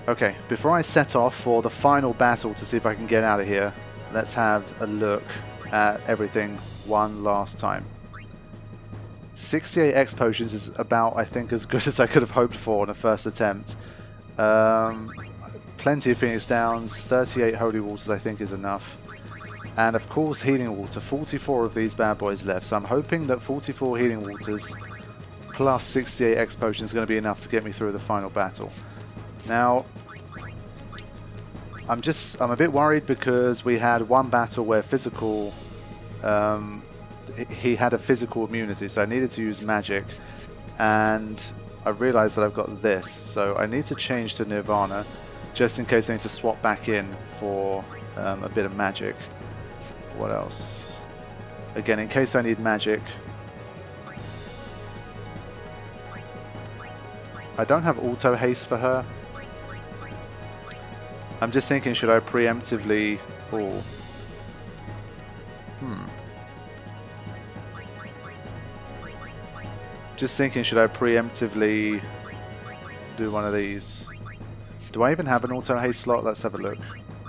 Okay, before I set off for the final battle to see if I can get out of here, let's have a look at everything one last time. 68 X potions is about, I think, as good as I could have hoped for on a first attempt. Plenty of Phoenix Downs, 38 Holy Waters I think is enough. And of course Healing Water, 44 of these bad boys left. So I'm hoping that 44 Healing Waters plus 68 X potions is going to be enough to get me through the final battle. Now, I'm a bit worried because we had one battle where physical... he had a physical immunity, so I needed to use magic, and I realized that I've got this, so I need to change to Nirvana just in case I need to swap back in for a bit of magic. What else? Again, in case I need magic. I don't have auto haste for her. I'm just thinking, should I preemptively... Oh. Just thinking, should I preemptively do one of these? Do I even have an auto haste slot? Let's have a look.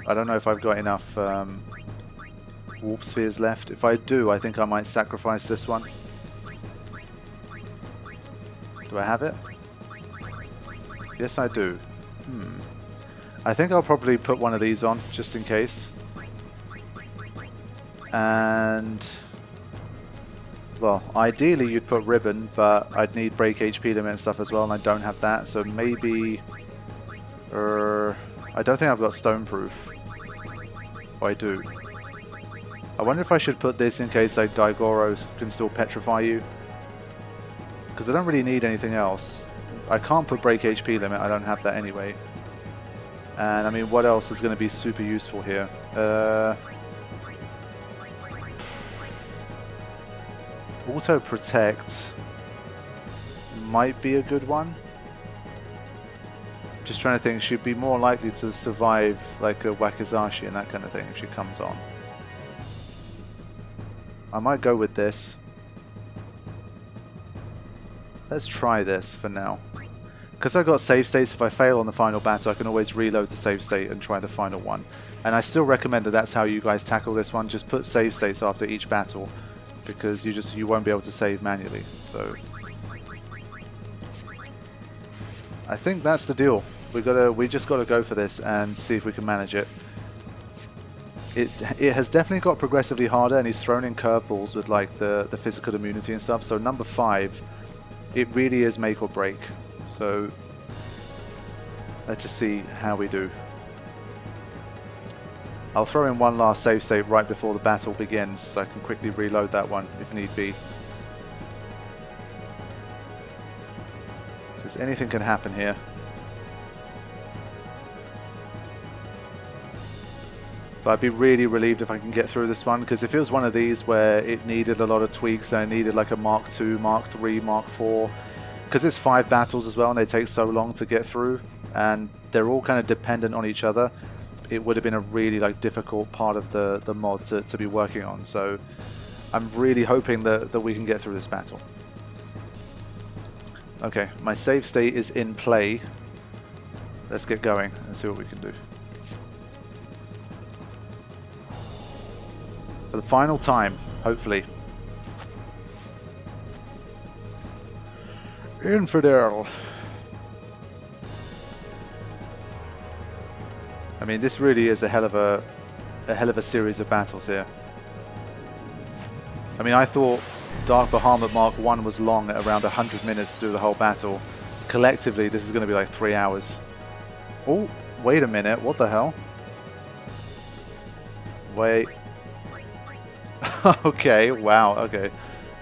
I don't know if I've got enough warp spheres left. If I do, I think I might sacrifice this one. Do I have it? Yes, I do. I think I'll probably put one of these on, just in case. And... well, ideally you'd put ribbon, but I'd need break HP limit and stuff as well, and I don't have that, so maybe... I don't think I've got stone proof. Oh, I do. I wonder if I should put this in case like Daigoro can still petrify you. Because I don't really need anything else. I can't put break HP limit, I don't have that anyway. And I mean, what else is going to be super useful here? Auto protect might be a good one. Just trying to think, she'd be more likely to survive like a Wakizashi and that kind of thing if she comes on. I might go with this. Let's try this for now. Because I've got save states, if I fail on the final battle, I can always reload the save state and try the final one. And I still recommend that that's how you guys tackle this one. Just put save states after each battle, because you won't be able to save manually. So I think that's the deal. We just gotta go for this and see if we can manage it. It has definitely got progressively harder, and he's thrown in curveballs with like the physical immunity and stuff. So number 5, it really is make or break. So let's just see how we do. I'll throw in one last save state right before the battle begins, so I can quickly reload that one if need be. Because anything can happen here. But I'd be really relieved if I can get through this one, because if it was one of these where it needed a lot of tweaks and I needed like a Mark II, Mark III, Mark IV, because it's 5 battles as well and they take so long to get through and they're all kind of dependent on each other, it would have been a really like difficult part of the mod to be working on. So I'm really hoping that we can get through this battle. Okay, my save state is in play. Let's get going and see what we can do. For the final time, hopefully. Infidel. I mean, this really is a hell of a series of battles here. I mean, I thought Dark Bahamut Mark 1 was long at around 100 minutes to do the whole battle. Collectively, this is going to be like 3 hours. Oh, wait a minute, what the hell? Wait. Okay, wow, okay.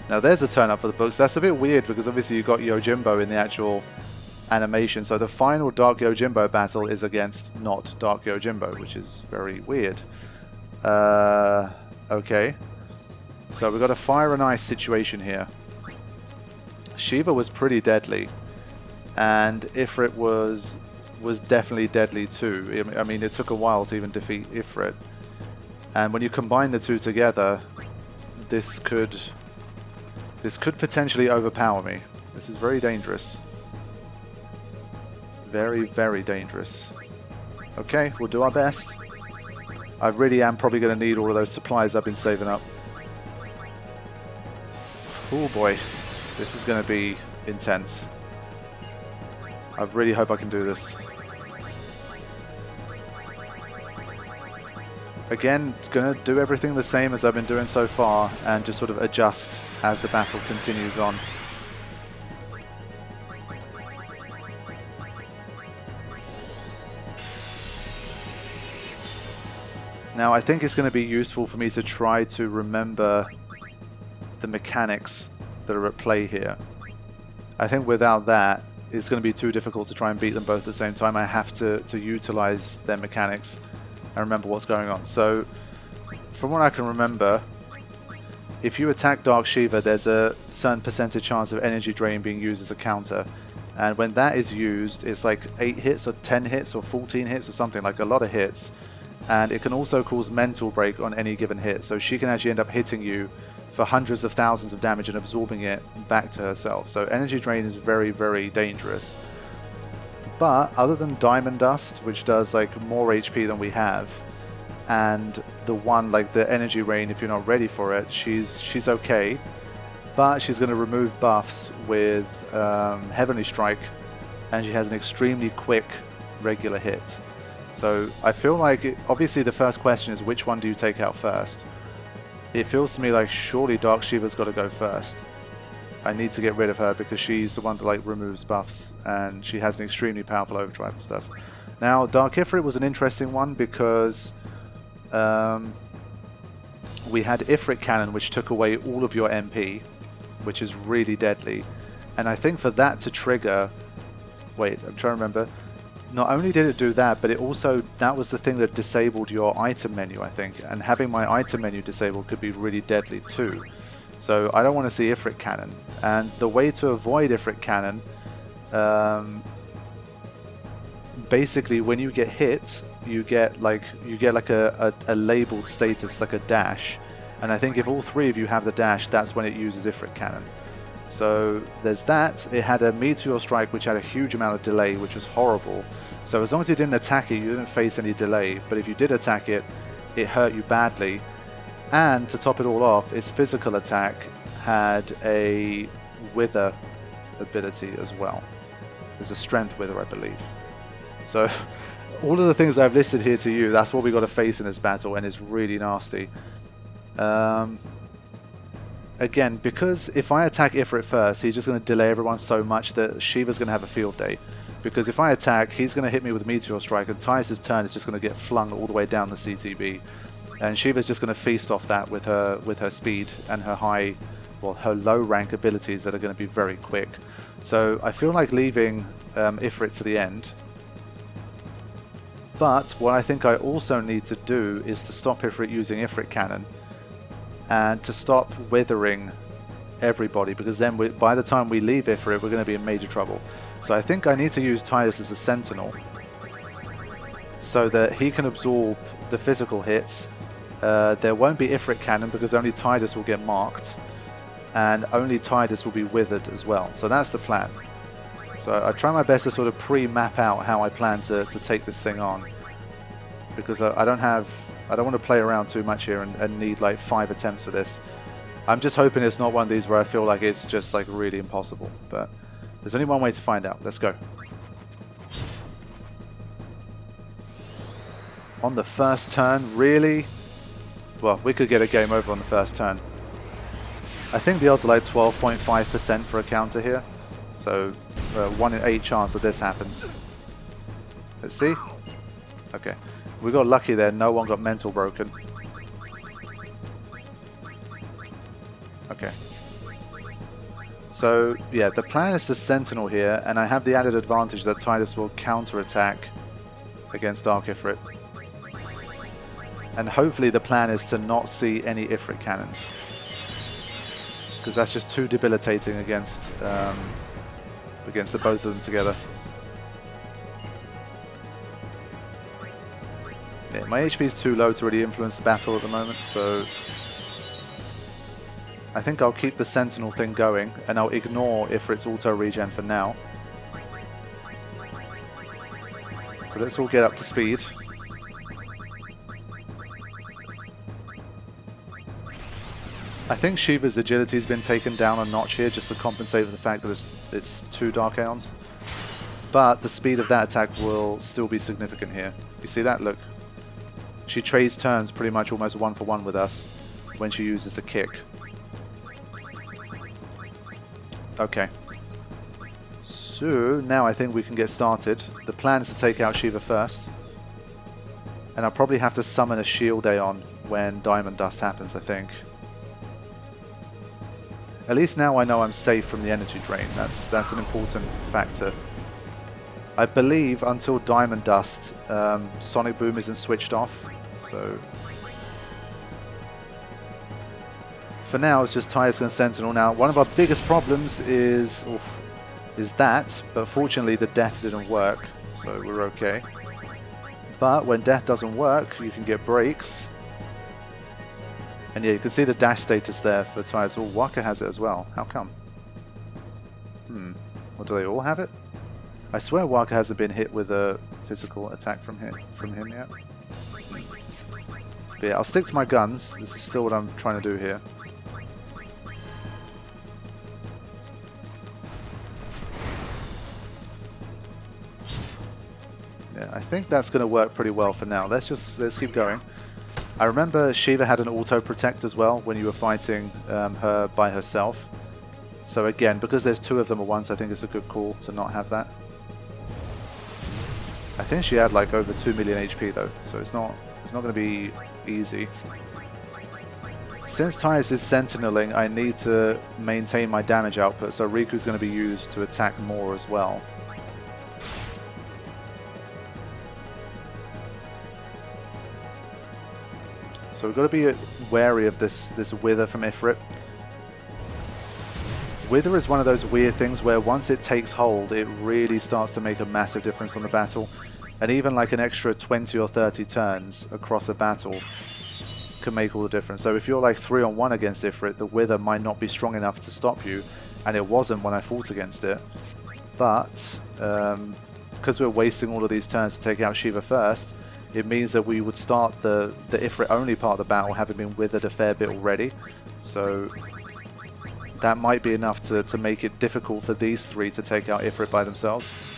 Now there's a turn up for the books. That's a bit weird because obviously you've got Yojimbo in the actual animation. So the final Dark Yojimbo battle is against not Dark Yojimbo, which is very weird. Okay. So we've got a fire and ice situation here. Shiva was pretty deadly. And Ifrit was definitely deadly too. I mean, it took a while to even defeat Ifrit. And when you combine the two together, this could potentially overpower me. This is very dangerous. Very, very dangerous. Okay, we'll do our best. I really am probably going to need all of those supplies I've been saving up. Oh boy, this is going to be intense. I really hope I can do this. Again, going to do everything the same as I've been doing so far and just sort of adjust as the battle continues on. Now, I think it's going to be useful for me to try to remember the mechanics that are at play here. I think without that, it's going to be too difficult to try and beat them both at the same time. I have to utilize their mechanics and remember what's going on. So, from what I can remember, if you attack Dark Shiva, there's a certain percentage chance of energy drain being used as a counter. And when that is used, it's like 8 hits or 10 hits or 14 hits or something, like a lot of hits. And it can also cause mental break on any given hit. So she can actually end up hitting you for hundreds of thousands of damage and absorbing it back to herself. So energy drain is very, very dangerous. But other than Diamond Dust, which does like more HP than we have, and the one like the energy rain, if you're not ready for it, she's okay. But she's going to remove buffs with Heavenly Strike, and she has an extremely quick regular hit. So I feel like, obviously the first question is which one do you take out first? It feels to me like surely Dark Shiva's got to go first. I need to get rid of her because she's the one that like removes buffs and she has an extremely powerful overdrive and stuff. Now Dark Ifrit was an interesting one because we had Ifrit Cannon, which took away all of your MP, which is really deadly. And I think for that to trigger... Wait, I'm trying to remember. Not only did it do that, but it also, that was the thing that disabled your item menu, I think. And having my item menu disabled could be really deadly too. So I don't want to see Ifrit Cannon. And the way to avoid Ifrit Cannon, basically when you get hit, you get like a labeled status, like a dash. And I think if all three of you have the dash, that's when it uses Ifrit Cannon. So there's that. It had a Meteor Strike which had a huge amount of delay, which was horrible. So as long as you didn't attack it, you didn't face any delay. But if you did attack it, it hurt you badly. And to top it all off, its physical attack had a Wither ability as well. There's a Strength Wither, I believe. So all of the things I've listed here to you, that's what we got to face in this battle, and it's really nasty. Again, because if I attack Ifrit first, he's just going to delay everyone so much that Shiva's going to have a field day. Because if I attack, he's going to hit me with a Meteor Strike, and Titus' turn is just going to get flung all the way down the CTB. And Shiva's just going to feast off that with her speed and her her low rank abilities that are going to be very quick. So I feel like leaving Ifrit to the end. But what I think I also need to do is to stop Ifrit using Ifrit Cannon. And to stop withering everybody, because then by the time we leave Ifrit, we're going to be in major trouble. So I think I need to use Titus as a sentinel so that he can absorb the physical hits. There won't be Ifrit Cannon because only Titus will get marked, and only Titus will be withered as well. So that's the plan. So I try my best to sort of pre-map out how I plan to take this thing on, because I don't want to play around too much here and need like 5 attempts for this. I'm just hoping it's not one of these where I feel like it's just like really impossible. But there's only one way to find out. Let's go. On the first turn, really? Well, we could get a game over on the first turn. I think the odds are like 12.5% for a counter here. So 1 in 8 chance that this happens. Let's see. Okay. We got lucky there, no one got mental broken. Okay. So, yeah, the plan is to Sentinel here, and I have the added advantage that Titus will counter-attack against Dark Ifrit. And hopefully the plan is to not see any Ifrit cannons, because that's just too debilitating against the both of them together. Yeah, my HP is too low to really influence the battle at the moment, so I think I'll keep the Sentinel thing going, and I'll ignore Ifrit's auto regen for now. So let's all get up to speed. I think Shiva's agility has been taken down a notch here just to compensate for the fact that it's 2 Dark Aeons. But the speed of that attack will still be significant here. You see that? Look. She trades turns pretty much almost 1-for-1 with us when she uses the kick. Okay. So now I think we can get started. The plan is to take out Shiva first. And I'll probably have to summon a Shield Aeon when Diamond Dust happens, I think. At least now I know I'm safe from the energy drain. That's an important factor. I believe until Diamond Dust, Sonic Boom isn't switched off. So for now, it's just Titus and Sentinel. Now, one of our biggest problems is that, but fortunately the death didn't work, so we're okay. But when death doesn't work, you can get breaks. And yeah, you can see the dash status there for Titus. Oh, Waka has it as well. How come? Or do they all have it? I swear Waka hasn't been hit with a physical attack from him yet. But yeah, I'll stick to my guns. This is still what I'm trying to do here. Yeah, I think that's going to work pretty well for now. Let's keep going. I remember Shiva had an auto protect as well when you were fighting her by herself. So again, because there's 2 of them at once, I think it's a good call to not have that. I think she had like over 2 million HP though, so it's not going to be easy. Since Titus is sentineling, I need to maintain my damage output, so Riku's going to be used to attack more as well. So we've got to be wary of this Wither from Ifrit. Wither is one of those weird things where once it takes hold, it really starts to make a massive difference on the battle. And even like an extra 20 or 30 turns across a battle can make all the difference. So if you're like 3-on-1 against Ifrit, the Wither might not be strong enough to stop you, and it wasn't when I fought against it. But because we're wasting all of these turns to take out Shiva first, it means that we would start the Ifrit only part of the battle having been withered a fair bit already. So that might be enough to make it difficult for these 3 to take out Ifrit by themselves.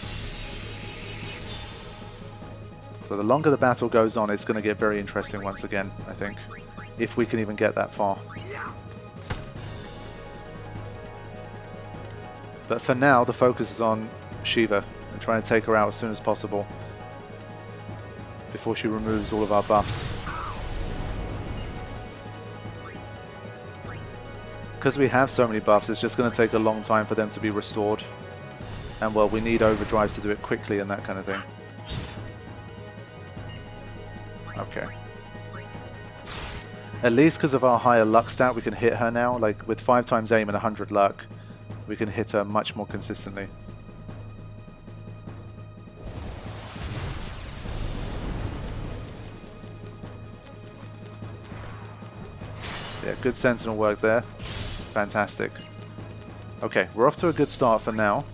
So the longer the battle goes on, it's going to get very interesting once again, I think. If we can even get that far. But for now, the focus is on Shiva and trying to take her out as soon as possible before she removes all of our buffs. Because we have so many buffs, it's just going to take a long time for them to be restored. And well, we need overdrives to do it quickly and that kind of thing. Okay. At least because of our higher luck stat, we can hit her now. Like with 5 times aim and 100 luck, we can hit her much more consistently. Yeah, good sentinel work there. Fantastic. Okay, we're off to a good start for now.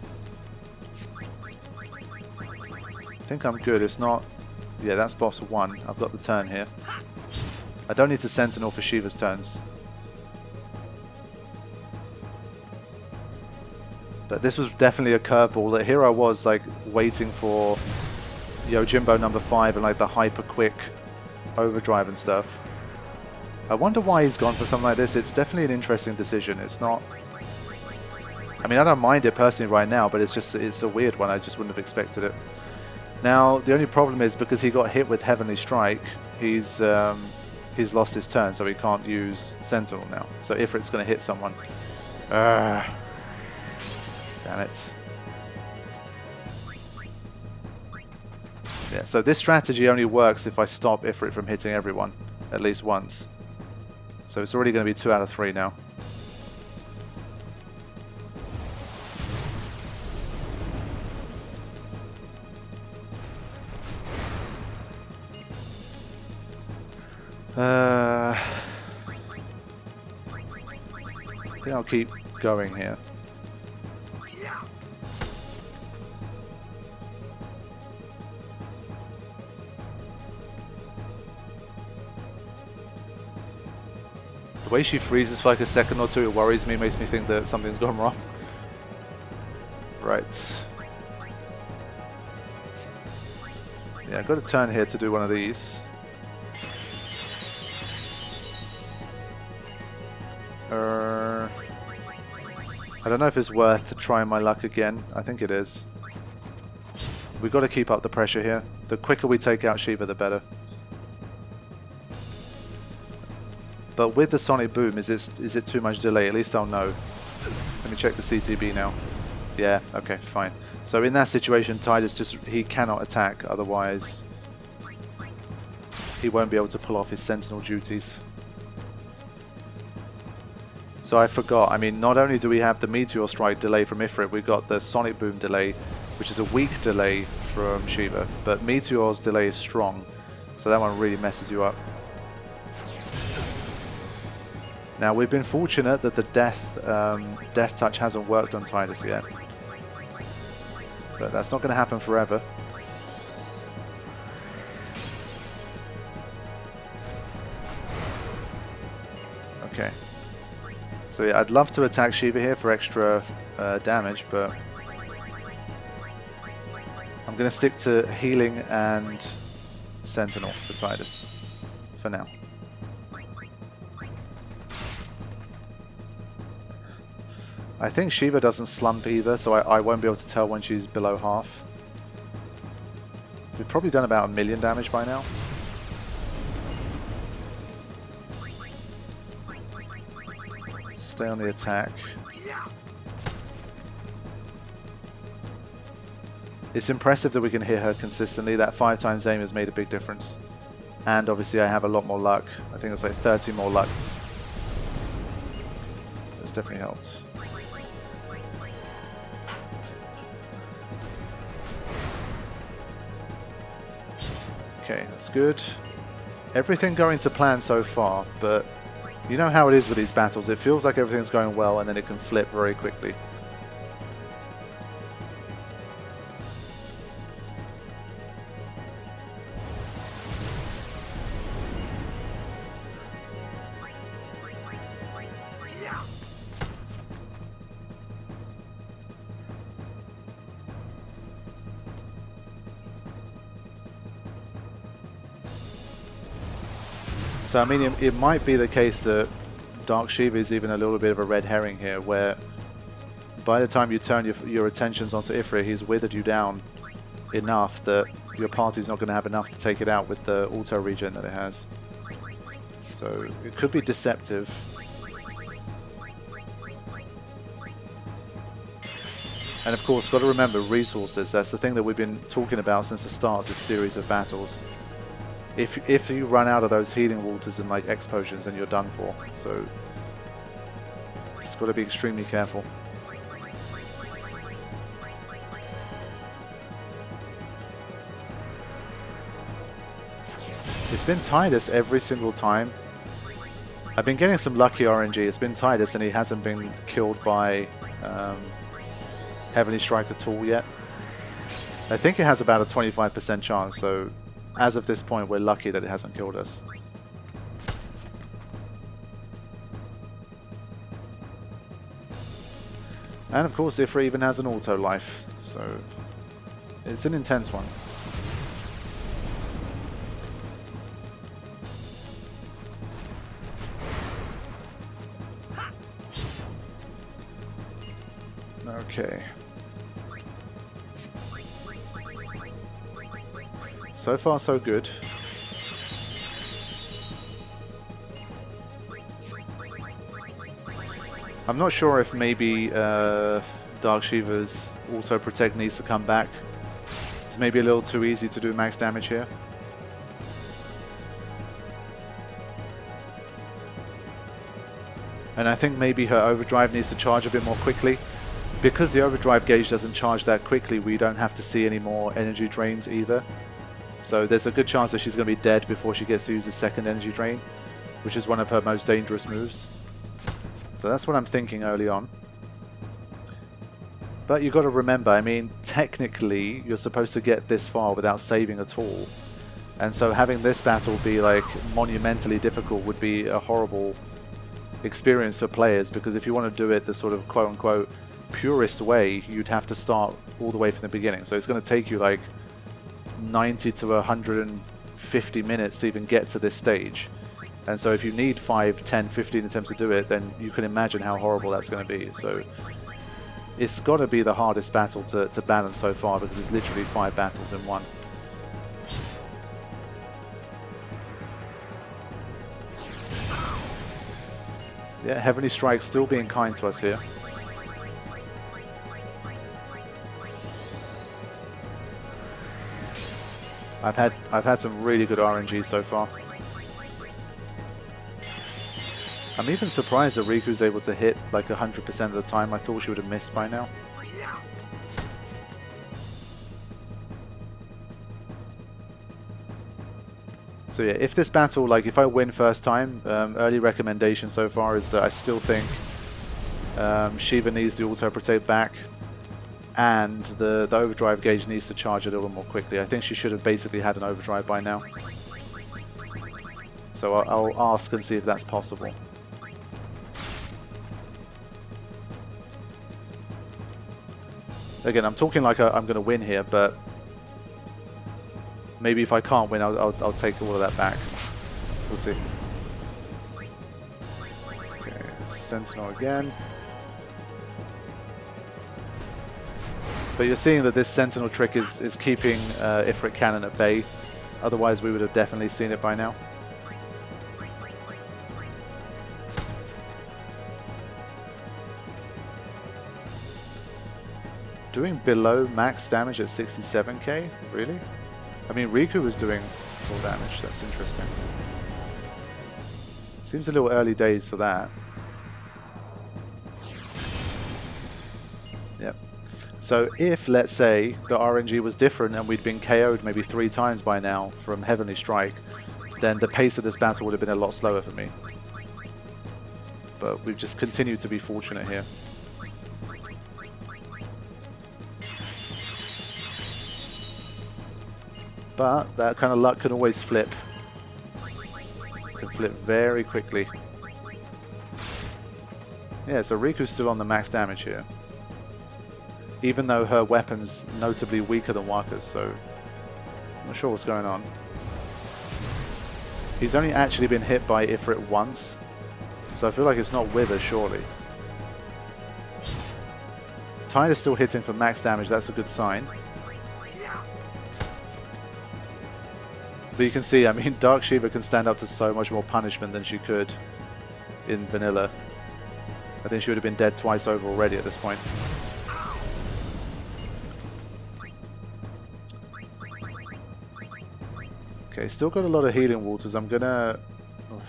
I think I'm good. It's not... Yeah, that's boss 1. I've got the turn here. I don't need to sentinel for Shiva's turns. But this was definitely a curveball. That here I was, like, waiting for Yojimbo number 5 and, like, the hyper quick overdrive and stuff. I wonder why he's gone for something like this. It's definitely an interesting decision. It's not... I mean, I don't mind it personally right now, but it's a weird one. I just wouldn't have expected it. Now, the only problem is because he got hit with Heavenly Strike, he's lost his turn, so he can't use Sentinel now. So Ifrit's going to hit someone. Damn it. Yeah, so this strategy only works if I stop Ifrit from hitting everyone, at least once. So it's already going to be 2 out of 3 now. I think I'll keep going here. The way she freezes for like a second or two, it worries me, makes me think that something's gone wrong. Right. Yeah, I've got a turn here to do one of these. I don't know if it's worth trying my luck again. I think it is. We've got to keep up the pressure here. The quicker we take out Shiva, the better. But with the Sonic Boom, is it too much delay? At least I'll know. Let me check the CTB now. Yeah, okay, fine. So in that situation, Tidus he cannot attack, otherwise he won't be able to pull off his Sentinel duties. So I forgot, I mean, not only do we have the Meteor Strike delay from Ifrit, we've got the Sonic Boom delay, which is a weak delay from Shiva, but Meteor's delay is strong, so that one really messes you up. Now, we've been fortunate that the Death Touch hasn't worked on Tidus yet. But that's not going to happen forever. Okay. So yeah, I'd love to attack Shiva here for extra damage, but I'm going to stick to healing and Sentinel for Tidus for now. I think Shiva doesn't slump either, so I won't be able to tell when she's below half. We've probably done about 1 million damage by now. Stay on the attack. It's impressive that we can hit her consistently. That 5 times aim has made a big difference. And obviously I have a lot more luck. I think it's like 30 more luck. That's definitely helped. Okay, that's good. Everything going to plan so far, but you know how it is with these battles. It feels like everything's going well and then it can flip very quickly. So, I mean, it might be the case that Dark Shiva is even a little bit of a red herring here, where by the time you turn your attentions onto Ifrit, he's withered you down enough that your party's not going to have enough to take it out with the auto regen that it has. So, it could be deceptive. And of course, got to remember resources. That's the thing that we've been talking about since the start of this series of battles. If you run out of those healing waters and like X potions, then you're done for. So just got to be extremely careful. It's been Tidus every single time. I've been getting some lucky RNG. It's been Tidus and he hasn't been killed by Heavenly Strike at all yet. I think it has about a 25% chance, so as of this point, we're lucky that it hasn't killed us. And of course, Ifrit even has an auto life, so it's an intense one. Okay. So far, so good. I'm not sure if maybe Dark Shiva's auto protect needs to come back. It's maybe a little too easy to do max damage here. And I think maybe her overdrive needs to charge a bit more quickly. Because the overdrive gauge doesn't charge that quickly, we don't have to see any more energy drains either. So there's a good chance that she's going to be dead before she gets to use the second energy drain, which is one of her most dangerous moves. So that's what I'm thinking early on. But you've got to remember, I mean, technically you're supposed to get this far without saving at all. And so having this battle be like monumentally difficult would be a horrible experience for players, because if you want to do it the sort of quote-unquote purist way, you'd have to start all the way from the beginning. So it's going to take you like 90 to 150 minutes to even get to this stage. And so if you need 5, 10, 15 attempts to do it, then you can imagine how horrible that's going to be. So it's got to be the hardest battle to balance so far, because it's literally 5 battles in one. Yeah, Heavenly Strike still being kind to us here. I've had some really good RNG so far. I'm even surprised that Riku's able to hit like 100% of the time. I thought she would have missed by now. So yeah, if this battle, like if I win first time, early recommendation so far is that I still think Shiva needs the auto protect back, and the overdrive gauge needs to charge a little more quickly. I think she should have basically had an overdrive by now. So I'll ask and see if that's possible. Again, I'm talking like I'm going to win here, but maybe if I can't win, I'll take all of that back. We'll see. Okay, Sentinel again. But you're seeing that this Sentinel trick is keeping Ifrit Cannon at bay. Otherwise, we would have definitely seen it by now. Doing below max damage at 67k? Really? I mean, Riku was doing full damage. That's interesting. Seems a little early days for that. Yep. So if, let's say, the RNG was different and we'd been KO'd maybe 3 times by now from Heavenly Strike, then the pace of this battle would have been a lot slower for me. But we've just continued to be fortunate here. But that kind of luck can always flip. Can flip very quickly. Yeah, so Riku's still on the max damage here. Even though her weapon's notably weaker than Waka's, so I'm not sure what's going on. He's only actually been hit by Ifrit once, so I feel like it's not with her, surely. Tide is still hitting for max damage, that's a good sign. But you can see, I mean, Dark Shiva can stand up to so much more punishment than she could in vanilla. I think she would have been dead twice over already at this point. Okay, still got a lot of healing waters. I'm gonna... Oh.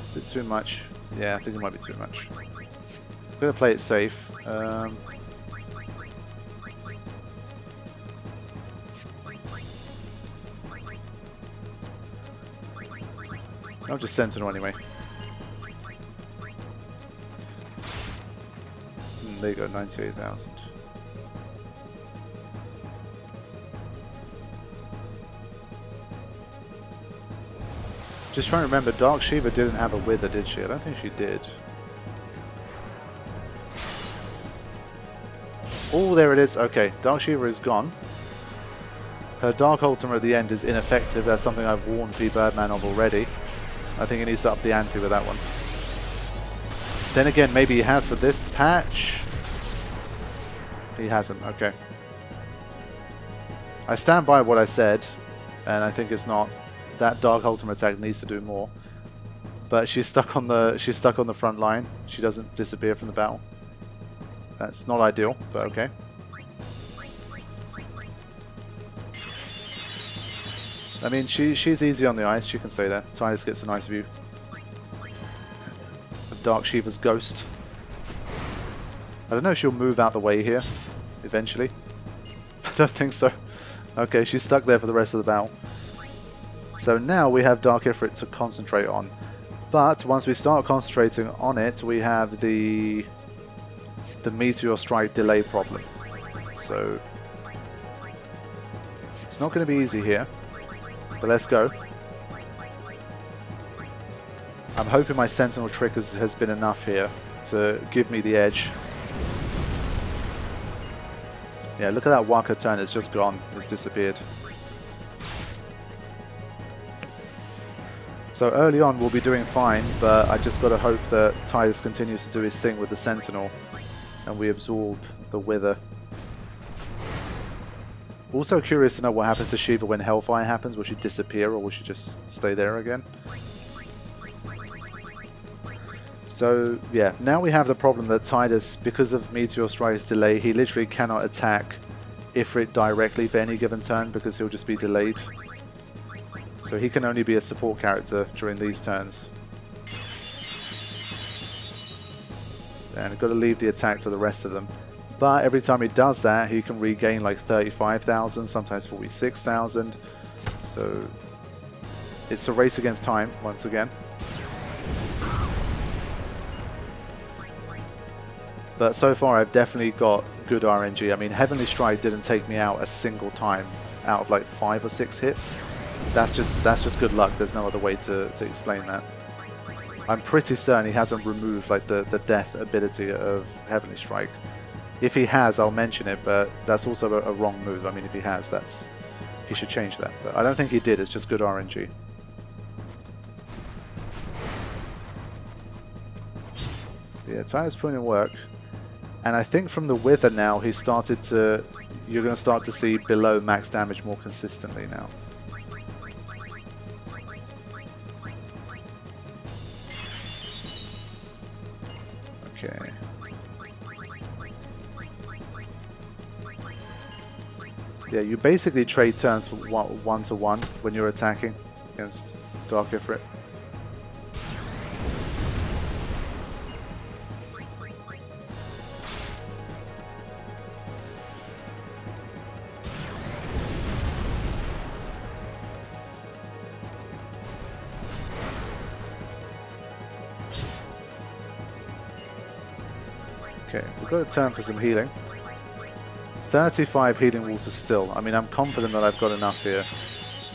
Is it too much? Yeah, I think it might be too much. I'm gonna play it safe. I'll just Sentinel anyway. There you go, 98,000. Just trying to remember, Dark Shiva didn't have a Wither, did she? I don't think she did. Oh, there it is. Okay, Dark Shiva is gone. Her Dark Ultima at the end is ineffective. That's something I've warned Pbirdman of already. I think he needs to up the ante with that one. Then again, maybe he has for this patch. He hasn't, okay. I stand by what I said, and I think it's not. That Dark Ultimate attack needs to do more. But she's stuck on the front line. She doesn't disappear from the battle. That's not ideal, but okay. I mean, she's easy on the ice. She can stay there. Tidus gets a nice view. Dark Shiva's ghost. I don't know if she'll move out the way here eventually. I don't think so. Okay, she's stuck there for the rest of the battle. So now we have Dark Ifrit to concentrate on. But once we start concentrating on it, we have the Meteor Strike delay problem. So it's not going to be easy here. But let's go. I'm hoping my Sentinel trick has been enough here to give me the edge. Yeah, look at that Waka turn, it's just gone, it's disappeared. So early on we'll be doing fine, but I just got to hope that Titus continues to do his thing with the Sentinel and we absorb the Wither. Also curious to know what happens to Shiva when Hellfire happens. Will she disappear or will she just stay there again? So yeah, now we have the problem that Titus, because of Meteor Strike's delay, he literally cannot attack Ifrit directly for any given turn because he'll just be delayed. So he can only be a support character during these turns. And got to leave the attack to the rest of them. But every time he does that, he can regain like 35,000, sometimes 46,000. So it's a race against time once again. But so far I've definitely got good RNG. I mean, Heavenly Strike didn't take me out a single time out of like 5 or 6 hits. That's just good luck. There's no other way to explain that. I'm pretty certain he hasn't removed like the death ability of Heavenly Strike. If he has, I'll mention it, but that's also a wrong move. I mean, if he has, he should change that. But I don't think he did. It's just good RNG. Yeah, Tyler's putting in work. And I think from the Wither now, he started to... You're going to start to see below max damage more consistently now. Okay. Yeah, you basically trade turns for 1-to-1 when you're attacking against Dark Ifrit. Okay, we've got a turn for some healing. 35 healing water still. I mean, I'm confident that I've got enough here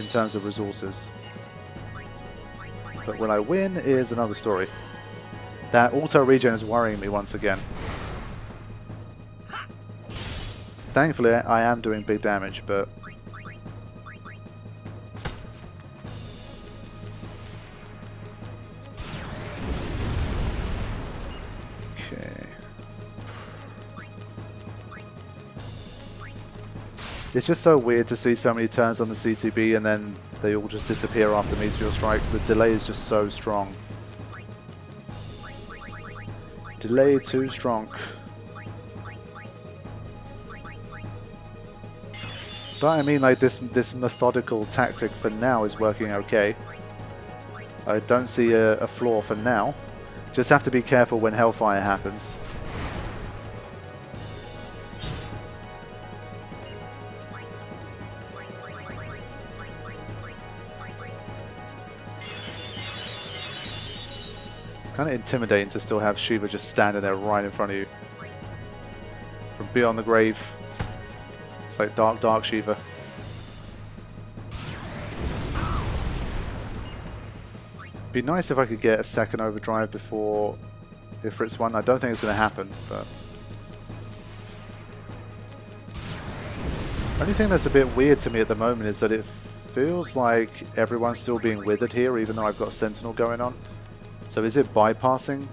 in terms of resources. But will I win is another story. That auto regen is worrying me once again. Thankfully, I am doing big damage, but... It's just so weird to see so many turns on the CTB and then they all just disappear after Meteor Strike. The delay is just so strong. Delay too strong. But I mean, like, this methodical tactic for now is working okay. I don't see a flaw for now. Just have to be careful when Hellfire happens. Kind of intimidating to still have Shiva just standing there right in front of you. From beyond the grave. It's like dark Shiva. Be nice if I could get a second overdrive before Ifrit's one. I don't think it's going to happen, but... The only thing that's a bit weird to me at the moment is that it feels like everyone's still being withered here, even though I've got Sentinel going on. So is it bypassing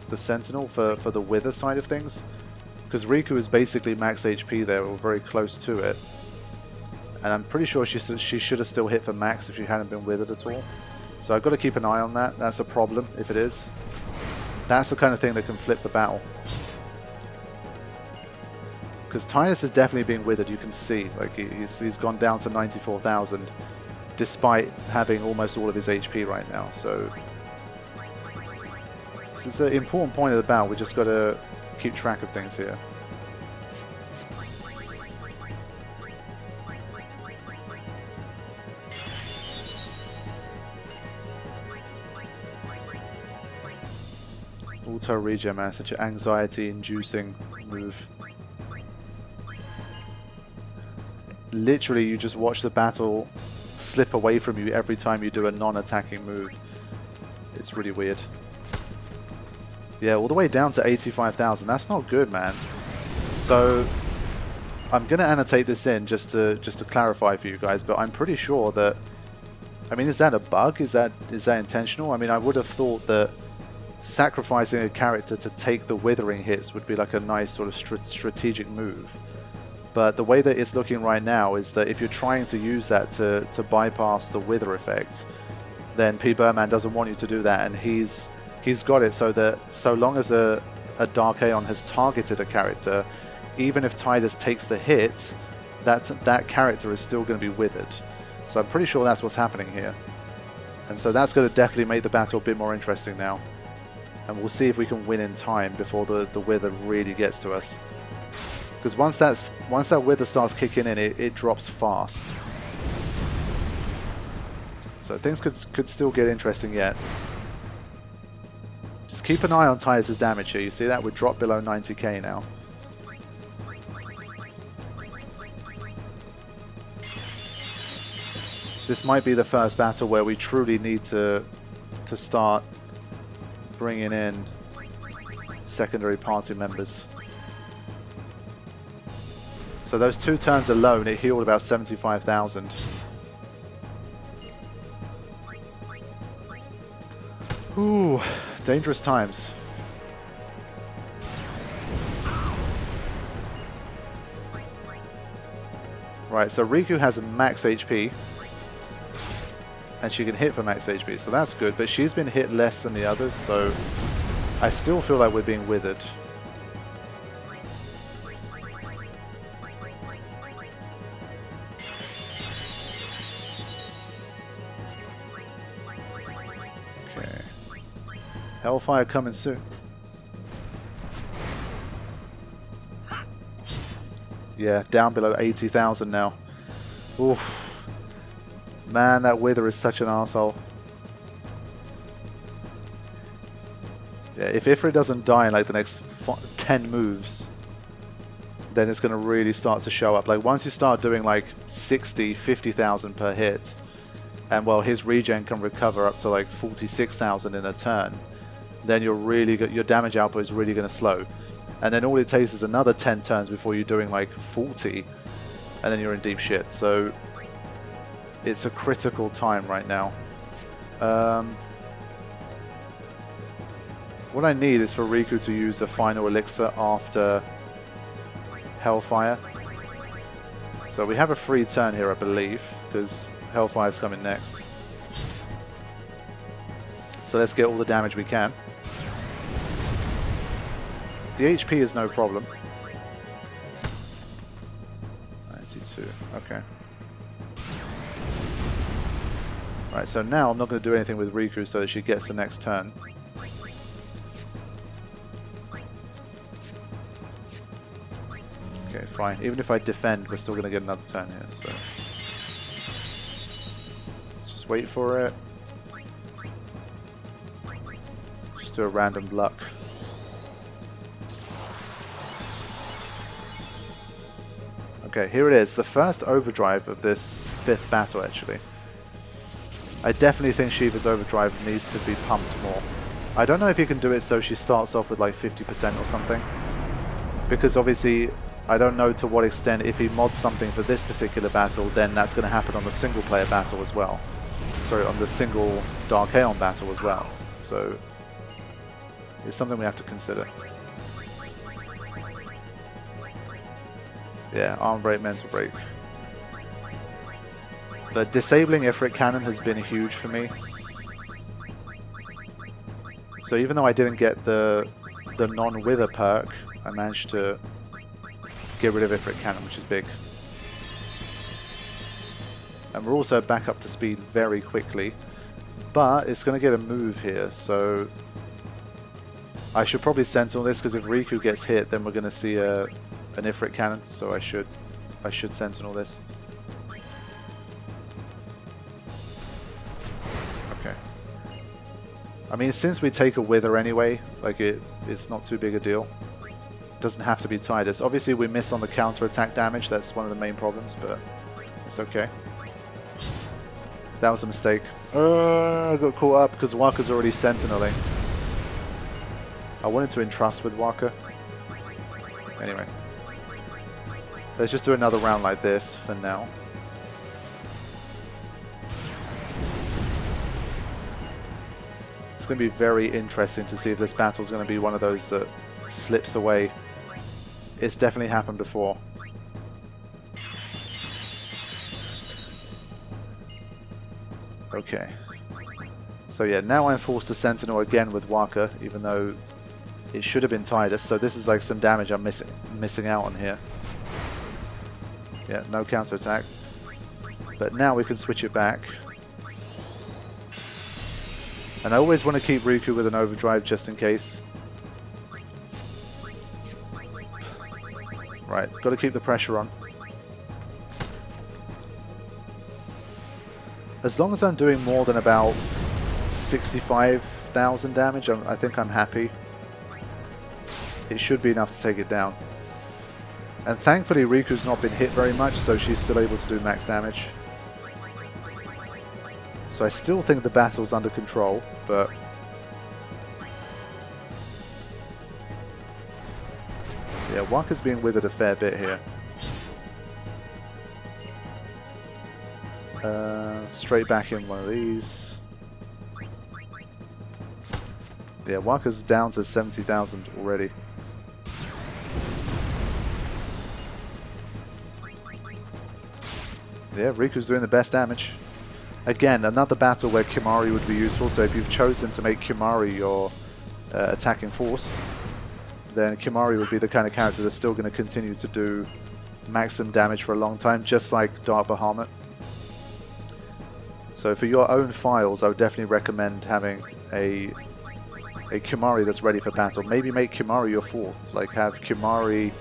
the Sentinel for the Wither side of things? Because Riku is basically max HP there, or very close to it. And I'm pretty sure she should have still hit for max if she hadn't been withered at all. So I've got to keep an eye on that. That's a problem, if it is. That's the kind of thing that can flip the battle. Because Titus is definitely being withered, you can see. Like he's gone down to 94,000, despite having almost all of his HP right now. So... This is an important point of the battle, we just got to keep track of things here. Auto regen, man, such an anxiety-inducing move. Literally, you just watch the battle slip away from you every time you do a non-attacking move. It's really weird. Yeah, all the way down to 85,000. That's not good, man. So I'm going to annotate this in just to clarify for you guys, but I'm pretty sure that, I mean, is that a bug? Is that intentional? I mean, I would have thought that sacrificing a character to take the withering hits would be like a nice sort of strategic move. But the way that it's looking right now is that if you're trying to use that to bypass the wither effect, then Pbirdman doesn't want you to do that, and he's got it so that so long as a Dark Aeon has targeted a character, even if Tidus takes the hit, that character is still going to be withered. So I'm pretty sure that's what's happening here. And so that's going to definitely make the battle a bit more interesting now. And we'll see if we can win in time before the wither really gets to us. Because once that wither starts kicking in, it drops fast. So things could still get interesting yet. Just keep an eye on Tidus' damage here. You see that would drop below 90k now. This might be the first battle where we truly need to start bringing in secondary party members. So those 2 turns alone, it healed about 75,000. Ooh, dangerous times. Right, so Riku has a max HP. And she can hit for max HP, so that's good. But she's been hit less than the others, so I still feel like we're being withered. Okay. Hellfire coming soon. Yeah, down below 80,000 now. Oof. Man, that wither is such an arsehole. Yeah, if Ifrit doesn't die in like the next 10 moves, then it's going to really start to show up. Like once you start doing like 60, 50,000 per hit, and well, his regen can recover up to like 46,000 in a turn, then your damage output is really going to slow. And then all it takes is another 10 turns before you're doing like 40, and then you're in deep shit. So it's a critical time right now. What I need is for Riku to use a final elixir after Hellfire. So we have a free turn here, I believe, because Hellfire's coming next. So let's get all the damage we can. The HP is no problem. 92, okay. Right, so now I'm not going to do anything with Riku so that she gets the next turn. Okay, fine. Even if I defend, we're still going to get another turn here, so... just wait for it. Just do a random luck. Okay, here it is. The first overdrive of this 5th battle, actually. I definitely think Shiva's overdrive needs to be pumped more. I don't know if you can do it so she starts off with like 50% or something. Because obviously, I don't know to what extent if he mods something for this particular battle, then that's going to happen on the single player battle as well. Sorry, on the single Dark Aeon battle as well. So, it's something we have to consider. Yeah, arm break, mental break. But disabling Ifrit Cannon has been huge for me. So even though I didn't get the non-wither perk, I managed to get rid of Ifrit Cannon, which is big. And we're also back up to speed very quickly. But it's going to get a move here, so I should probably sentinel this, because if Riku gets hit, then we're going to see an Ifrit Cannon, so I should sentinel this. Okay. I mean, since we take a wither anyway, like it's not too big a deal. It doesn't have to be Tidus. Obviously we miss on the counter attack damage, that's one of the main problems, but it's okay. That was a mistake. I got caught up because Waka's already sentineling. I wanted to entrust with Waka. Anyway. Let's just do another round like this for now. It's going to be very interesting to see if this battle is going to be one of those that slips away. It's definitely happened before. Okay. So yeah, now I'm forced to Sentinel again with Waka, even though it should have been Tidus. So this is like some damage I'm missing out on here. Yeah, no counterattack. But now we can switch it back. And I always want to keep Riku with an overdrive just in case. Right, got to keep the pressure on. As long as I'm doing more than about 65,000 damage, I think I'm happy. It should be enough to take it down. And thankfully Riku's not been hit very much, so she's still able to do max damage. So I still think the battle's under control, but... yeah, Waka's being withered a fair bit here. Straight back in one of these. Yeah, Waka's down to 70,000 already. Yeah, Riku's doing the best damage. Again, another battle where Kimari would be useful, so if you've chosen to make Kimari your attacking force, then Kimari would be the kind of character that's still going to continue to do maximum damage for a long time, just like Dark Bahamut. So for your own files, I would definitely recommend having a Kimari that's ready for battle. Maybe make Kimari your fourth, like have Kimari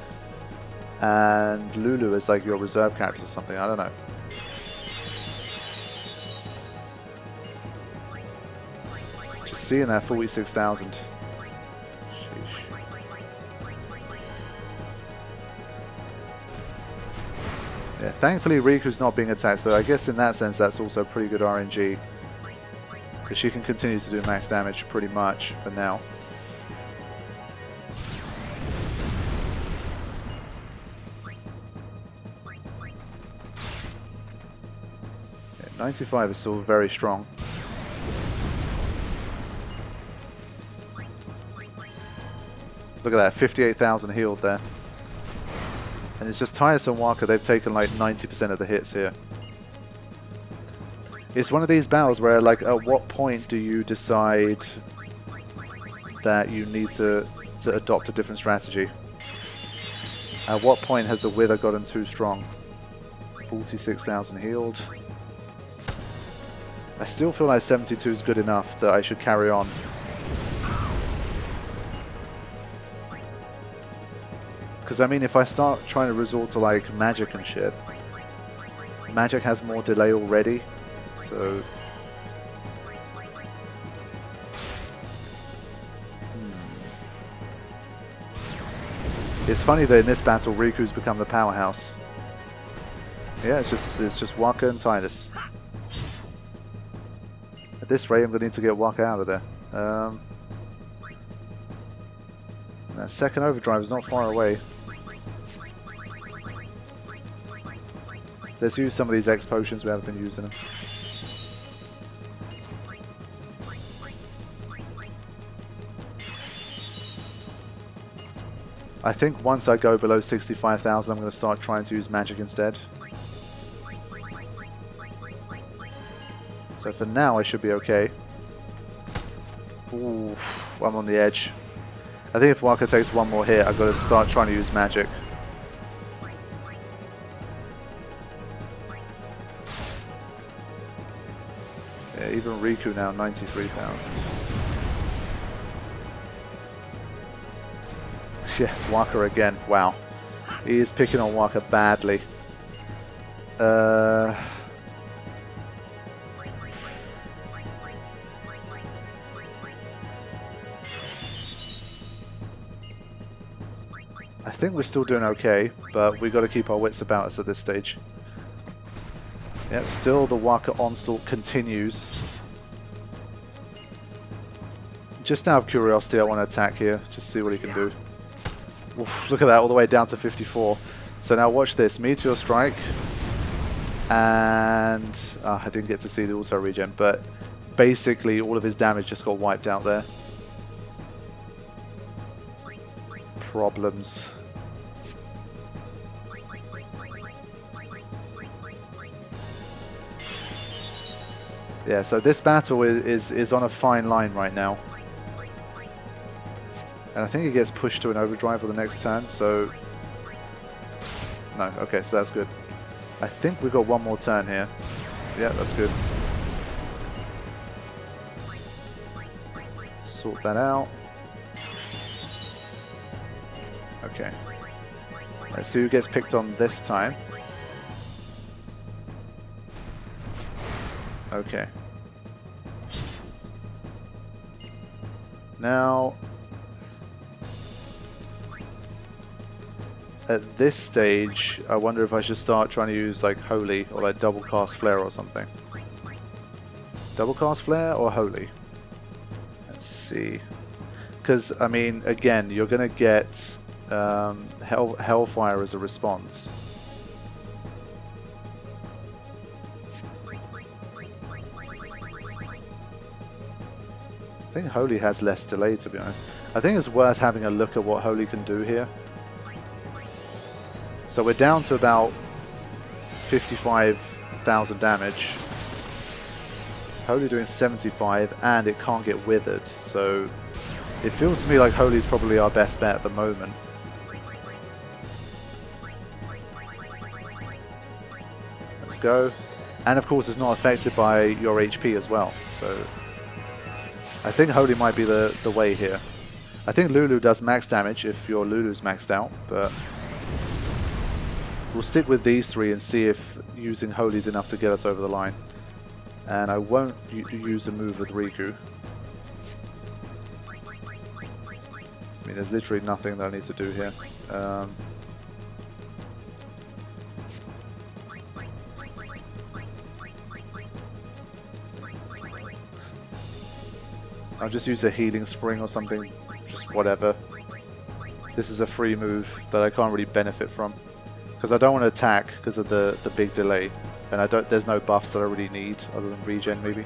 and Lulu as like your reserve character or something, I don't know. Just seeing that 46,000. Yeah, thankfully Riku's not being attacked, so I guess in that sense that's also pretty good RNG. Because she can continue to do max damage pretty much for now. Yeah, 95 is still very strong. Look at that, 58,000 healed there. And it's just Tidus and Waka, they've taken like 90% of the hits here. It's one of these battles where, like, at what point do you decide that you need to adopt a different strategy? At what point has the Wither gotten too strong? 46,000 healed. I still feel like 72 is good enough that I should carry on. Because, I mean, if I start trying to resort to, like, magic and shit, magic has more delay already, so... It's funny that in this battle, Riku's become the powerhouse. Yeah, it's just Waka and Tidus. At this rate, I'm going to need to get Waka out of there. That second overdrive is not far away. Let's use some of these X potions, we haven't been using them. I think once I go below 65,000 I'm going to start trying to use magic instead. So for now I should be okay. Ooh, I'm on the edge. I think if Waka takes one more hit I've got to start trying to use magic. Yeah, even Riku now, 93,000. Yes, Waka again. Wow. He is picking on Waka badly. I think we're still doing okay, but we've got to keep our wits about us at this stage. Yeah, still the Waka onslaught continues. Just out of curiosity, I want to attack here. Just see what he can do. Oof, look at that, all the way down to 54. So now watch this. Meteor Strike. And... I didn't get to see the auto regen, but basically all of his damage just got wiped out there. Problems. Yeah, so this battle is on a fine line right now. And I think he gets pushed to an overdrive for the next turn, so... No, okay, so that's good. I think we've got one more turn here. Yeah, that's good. Sort that out. Okay. Let's see who gets picked on this time. Okay. Now, at this stage, I wonder if I should start trying to use like Holy or like double cast Flare or something. Double cast Flare or Holy? Let's see. Because, I mean, again, you're going to get Hellfire as a response. I think Holy has less delay, to be honest. I think it's worth having a look at what Holy can do here. So we're down to about 55,000 damage. Holy doing 75, and it can't get withered. So it feels to me like Holy is probably our best bet at the moment. Let's go. And of course it's not affected by your HP as well. So I think Holy might be the way here. I think Lulu does max damage if your Lulu's maxed out, but we'll stick with these three and see if using Holy is enough to get us over the line. And I won't use a move with Riku. I mean, there's literally nothing that I need to do here. I'll just use a Healing Spring or something, just whatever. This is a free move that I can't really benefit from. Because I don't want to attack because of the big delay. And there's no buffs that I really need other than regen maybe.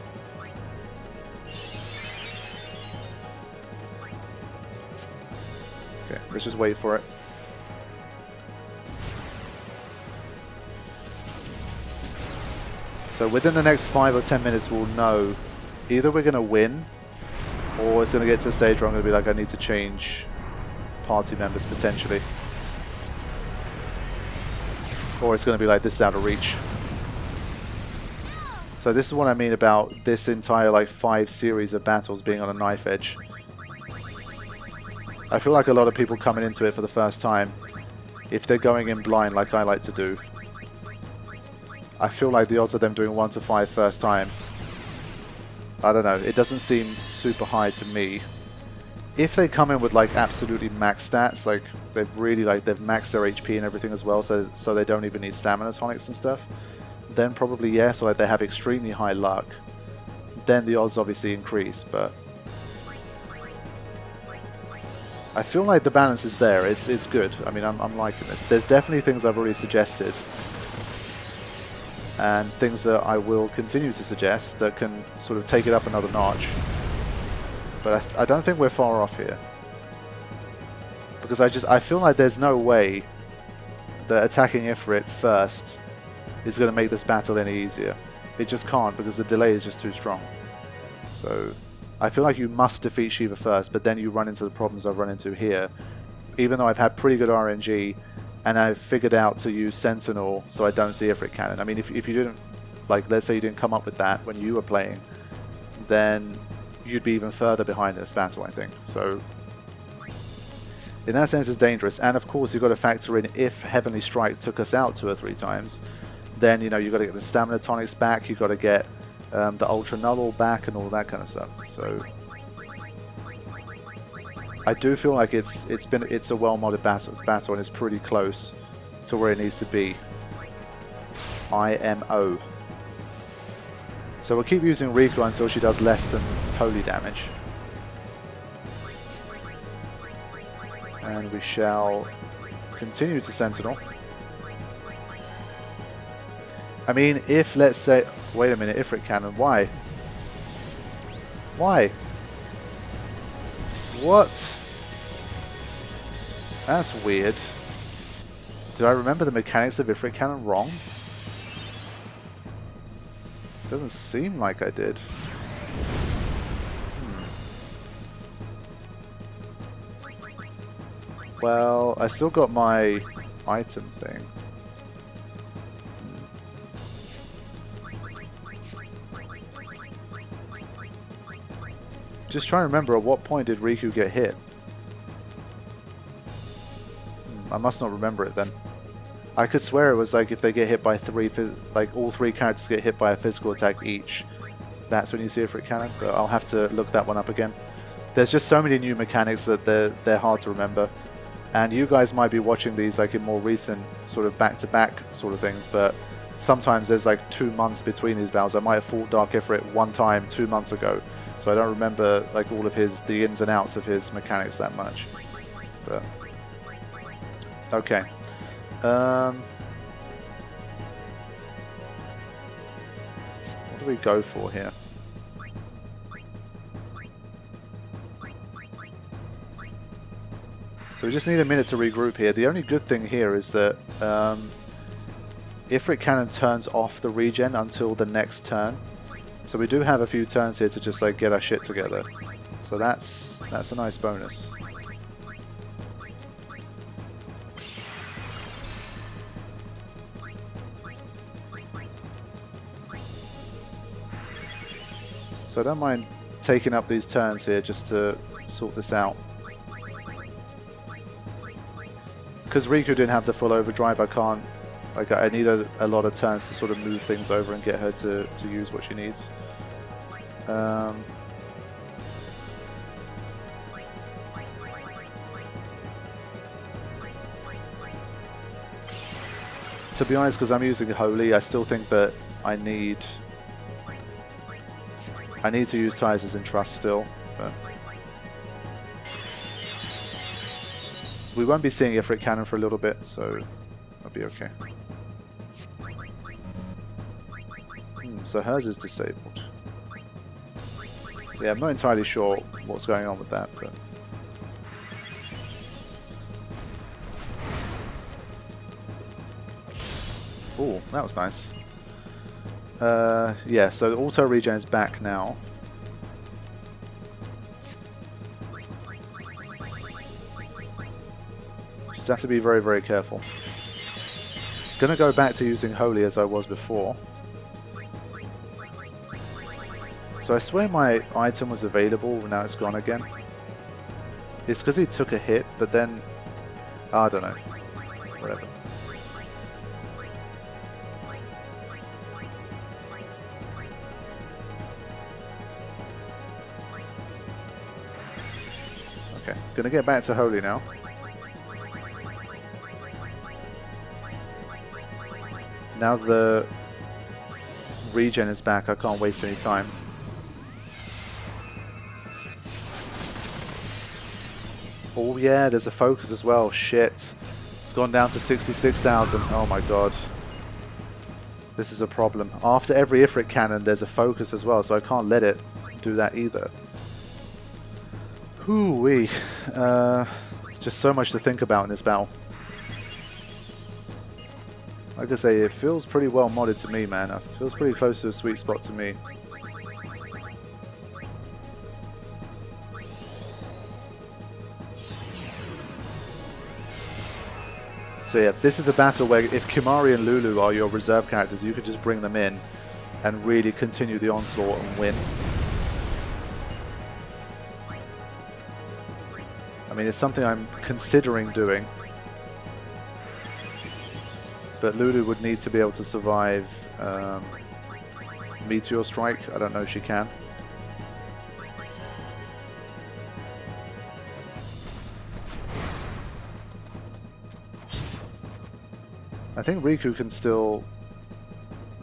Okay, let's just wait for it. So within the next 5 or 10 minutes we'll know either we're going to win, or it's going to get to a stage where I'm going to be like, I need to change party members potentially. Or it's going to be like, this is out of reach. So this is what I mean about this entire like 5 series of battles being on a knife edge. I feel like a lot of people coming into it for the first time, if they're going in blind like I like to do, I feel like the odds of them doing 1 to 5 first time, I don't know, it doesn't seem super high to me. If they come in with like absolutely max stats, like they've maxed their HP and everything as well, so they don't even need stamina tonics and stuff, then probably yes, or like they have extremely high luck, then the odds obviously increase, but I feel like the balance is there. It's good. I mean, I'm liking this. There's definitely things I've already suggested, and things that I will continue to suggest that can sort of take it up another notch. But I don't think we're far off here, because I feel like there's no way that attacking Ifrit first is going to make this battle any easier. It just can't, because the delay is just too strong. So I feel like you must defeat Shiva first, but then you run into the problems I've run into here. Even though I've had pretty good RNG, and I've figured out to use Sentinel so I don't see Ifrit Cannon. I mean, if you didn't, like, let's say you didn't come up with that when you were playing, then you'd be even further behind in this battle, I think. So in that sense, it's dangerous. And of course, you've got to factor in, if Heavenly Strike took us out 2 or 3 times, then, you know, you've got to get the stamina tonics back, you've got to get the Ultra Null back and all that kind of stuff. So I do feel like it's a well-modded battle and it's pretty close to where it needs to be. IMO. So we'll keep using Riku until she does less than holy damage. And we shall continue to Sentinel. I mean, if, let's say... Wait a minute, Ifrit Cannon, why? Why? What? That's weird. Do I remember the mechanics of Ifrit Cannon wrong? Doesn't seem like I did. Well, I still got my item thing. Just trying to remember, at what point did Riku get hit? I must not remember it then. I could swear it was like if they get hit by like all three characters get hit by a physical attack each. That's when you see Ifrit Cannon, but I'll have to look that one up again. There's just so many new mechanics that they're hard to remember. And you guys might be watching these like in more recent sort of back-to-back sort of things, but sometimes there's like 2 months between these battles. I might have fought Dark Ifrit one time 2 months ago, so I don't remember like all of the ins and outs of his mechanics that much. But okay. What do we go for here? So we just need a minute to regroup here. The only good thing here is that Ifrit Cannon turns off the regen until the next turn. So we do have a few turns here to just like get our shit together. So that's a nice bonus. So I don't mind taking up these turns here just to sort this out. Because Riku didn't have the full overdrive, I can't... Like, I need a lot of turns to sort of move things over and get her to use what she needs. To be honest, because I'm using Holy, I still think that I need to use Ties and Trust still, but we won't be seeing Ifrit Cannon for a little bit, so I'll be okay. So hers is disabled. Yeah, I'm not entirely sure what's going on with that, but... Ooh, that was nice. Yeah, so the auto regen is back now. Just have to be very, very careful. Gonna go back to using Holy as I was before. So I swear my item was available, now it's gone again. It's because he took a hit, but then... I don't know. Whatever. Okay, gonna get back to Holy now. Now the regen is back, I can't waste any time. Oh yeah, there's a focus as well. Shit. It's gone down to 66,000. Oh my god. This is a problem. After every Ifrit Cannon, there's a focus as well, so I can't let it do that either. Hoo-wee. It's just so much to think about in this battle. Like I say, it feels pretty well modded to me, man. It feels pretty close to a sweet spot to me. So yeah, this is a battle where if Kimari and Lulu are your reserve characters, you can just bring them in and really continue the onslaught and win. I mean, it's something I'm considering doing. But Lulu would need to be able to survive Meteor Strike. I don't know if she can. I think Riku can still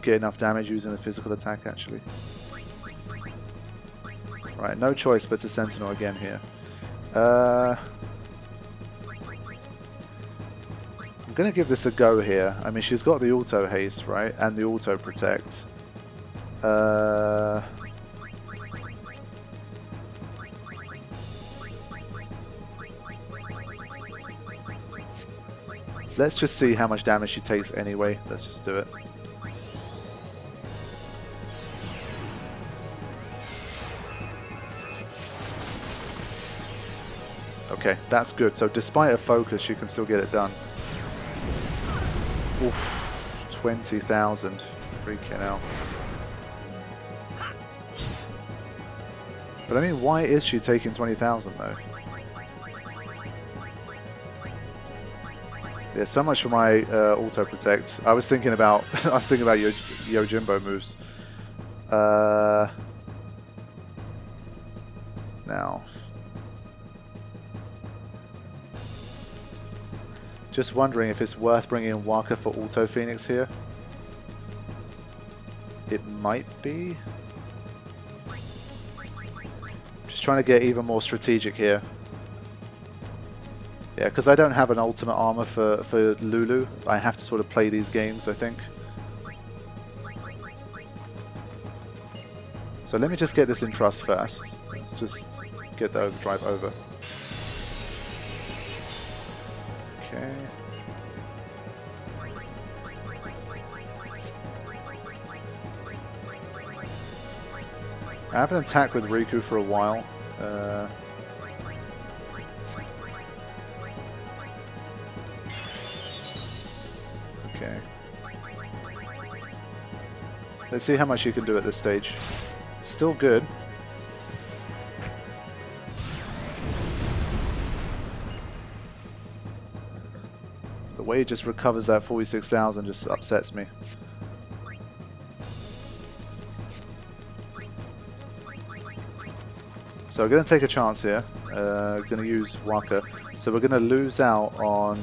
get enough damage using the physical attack, actually. Right, no choice but to Sentinel again here. I'm going to give this a go here. I mean, she's got the auto haste, right? And the auto protect. Let's just see how much damage she takes anyway. Let's just do it. Okay, that's good. So despite her focus, she can still get it done. Oof, 20,000. Freaking hell. But I mean, why is she taking 20,000 though? Yeah, so much for my auto protect. I was thinking about Yojimbo moves. Now, just wondering if it's worth bringing in Waka for auto Phoenix here. It might be. Just trying to get even more strategic here. Yeah, because I don't have an ultimate armor for Lulu. I have to sort of play these games, I think. So let me just get this in trust first. Let's just get the overdrive over. Okay. I haven't attacked with Riku for a while. Okay. Let's see how much you can do at this stage. Still good. The way it just recovers that 46,000 just upsets me. So we're going to take a chance here. Going to use Waka. So we're going to lose out on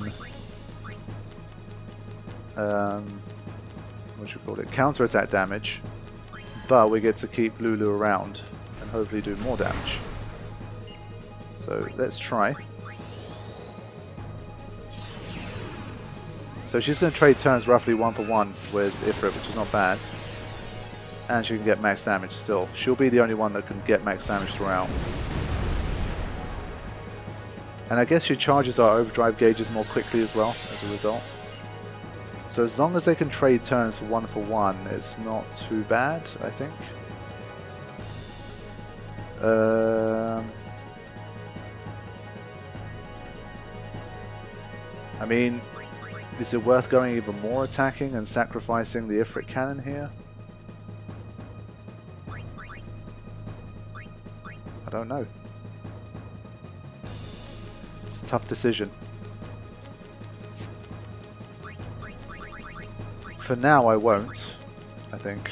what should we call it? Counter-attack damage, but we get to keep Lulu around and hopefully do more damage. So let's try. So she's going to trade turns roughly 1 for 1 with Ifrit, which is not bad. And she can get max damage still. She'll be the only one that can get max damage throughout. And I guess she charges our overdrive gauges more quickly as well as a result. So as long as they can trade turns for 1, it's not too bad, I think. I mean, is it worth going even more attacking and sacrificing the Ifrit cannon here? I don't know. It's a tough decision. For now, I won't, I think.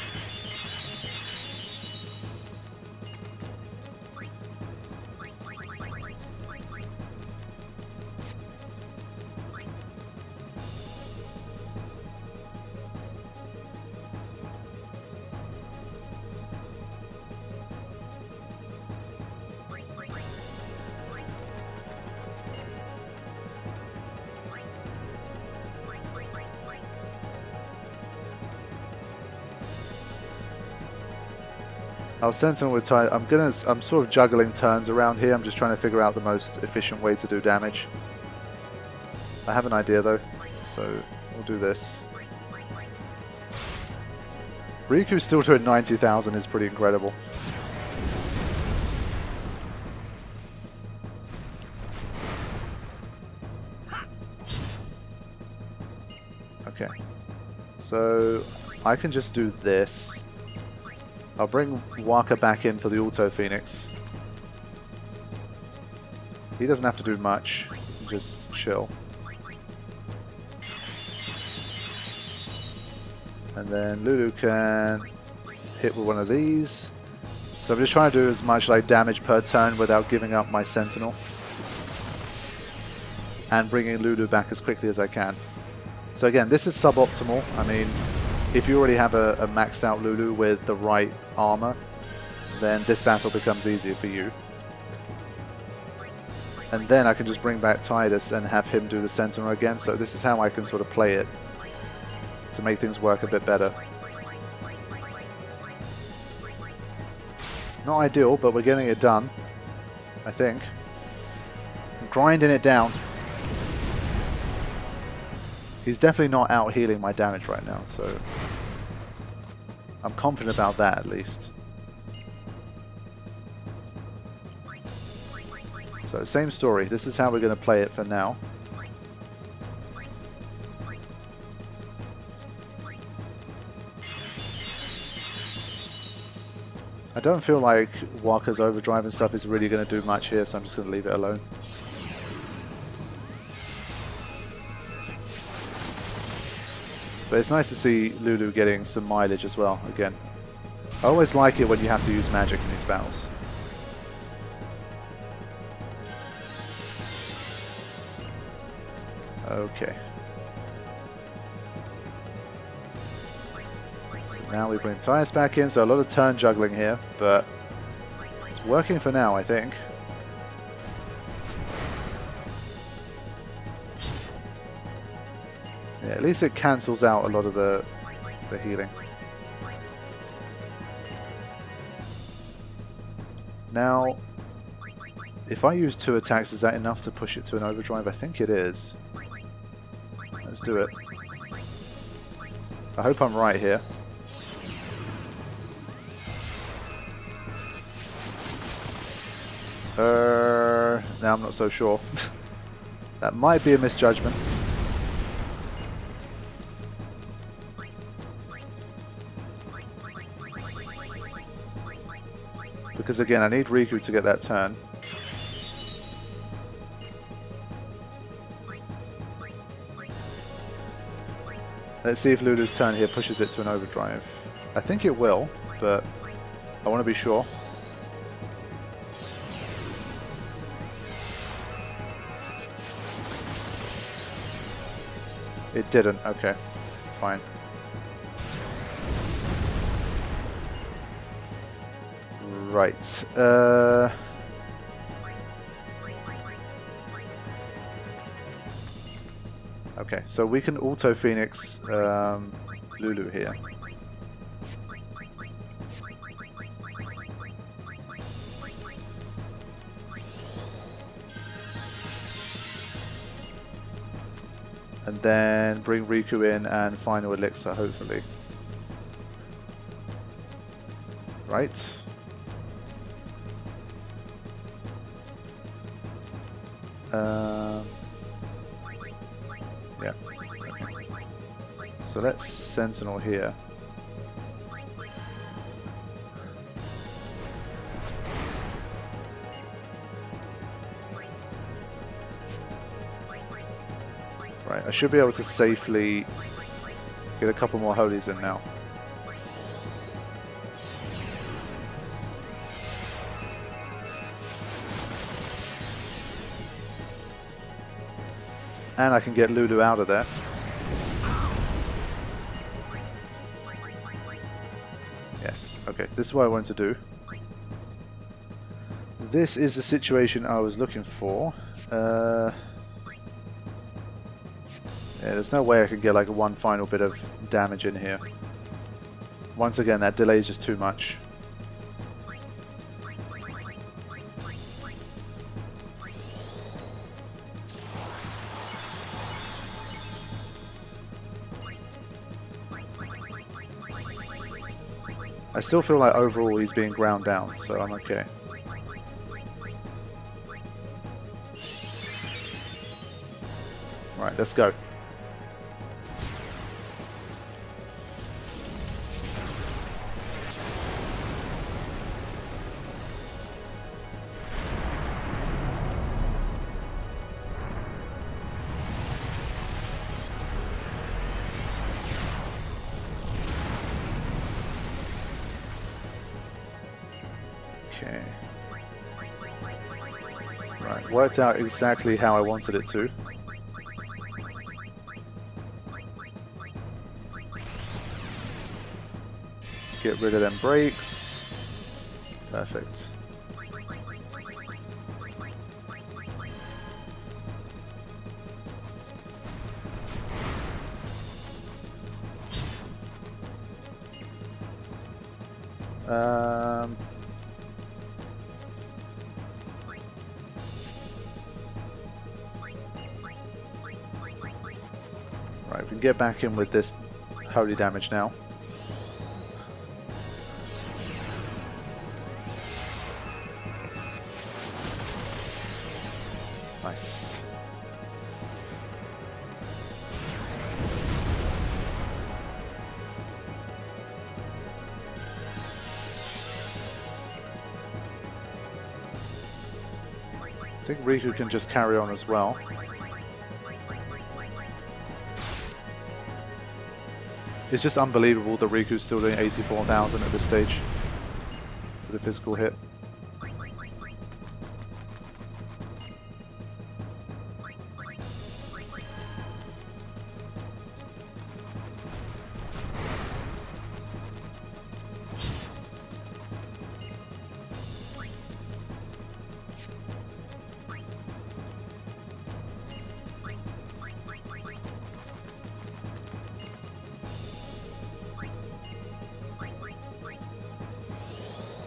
I'll Sentinel with time. I'm sort of juggling turns around here. I'm just trying to figure out the most efficient way to do damage. I have an idea though, so we'll do this. Riku's still to 90,000 is pretty incredible. Okay, so I can just do this. I'll bring Waka back in for the Auto Phoenix. He doesn't have to do much, just chill. And then Lulu can hit with one of these. So I'm just trying to do as much like damage per turn without giving up my Sentinel. And bringing Lulu back as quickly as I can. So again, this is suboptimal. I mean, if you already have a maxed out Lulu with the right armor, then this battle becomes easier for you. And then I can just bring back Tidus and have him do the Sentinel again, so this is how I can sort of play it to make things work a bit better. Not ideal, but we're getting it done, I think. I'm grinding it down. He's definitely not out healing my damage right now, so I'm confident about that at least. So same story, this is how we're going to play it for now. I don't feel like Wakka's overdrive and stuff is really going to do much here, so I'm just going to leave it alone. But it's nice to see Lulu getting some mileage as well, again. I always like it when you have to use magic in these battles. Okay. So now we bring Tidus back in, so a lot of turn juggling here, but it's working for now, I think. Yeah, at least it cancels out a lot of the healing. Now, if I use 2 attacks, is that enough to push it to an overdrive? I think it is. Let's do it. I hope I'm right here. Now I'm not so sure. That might be a misjudgment. Because again, I need Riku to get that turn. Let's see if Lulu's turn here pushes it to an overdrive. I think it will, but I want to be sure. It didn't. Okay, fine. Right. Okay, so we can auto Phoenix Lulu here. And then bring Riku in and final elixir, hopefully. Right. Yeah. Okay. So let's Sentinel here. Right, I should be able to safely get a couple more holies in now. And I can get Lulu out of there. Yes, okay, this is what I want to do. This is the situation I was looking for. Yeah, there's no way I can get like one final bit of damage in here. Once again, that delay is just too much. I still feel like overall he's being ground down, so I'm okay. Right, let's go. Okay. Right, worked out exactly how I wanted it to. Get rid of them brakes. Perfect. Right, we can get back in with this holy damage now. Nice. I think Riku can just carry on as well. It's just unbelievable that Riku's still doing 84,000 at this stage with a physical hit.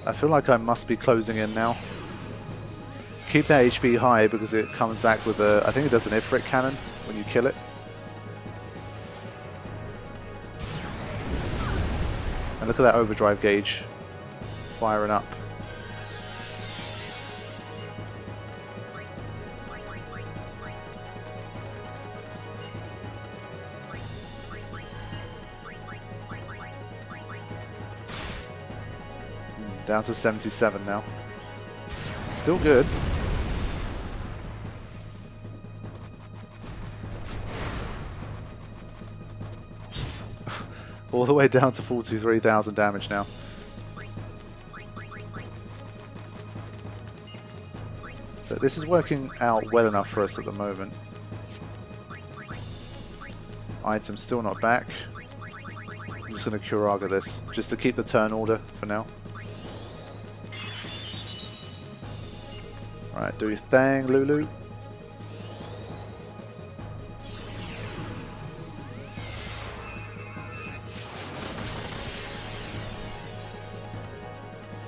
I feel like I must be closing in now. Keep that HP high because it comes back with a... I think it does an Ifrit cannon when you kill it. And look at that overdrive gauge firing up. Down to 77 now. Still good. All the way down to 43,000 damage now. So this is working out well enough for us at the moment. Item still not back. I'm just going to Kuraga this, just to keep the turn order for now. Alright, do your thing, Lulu.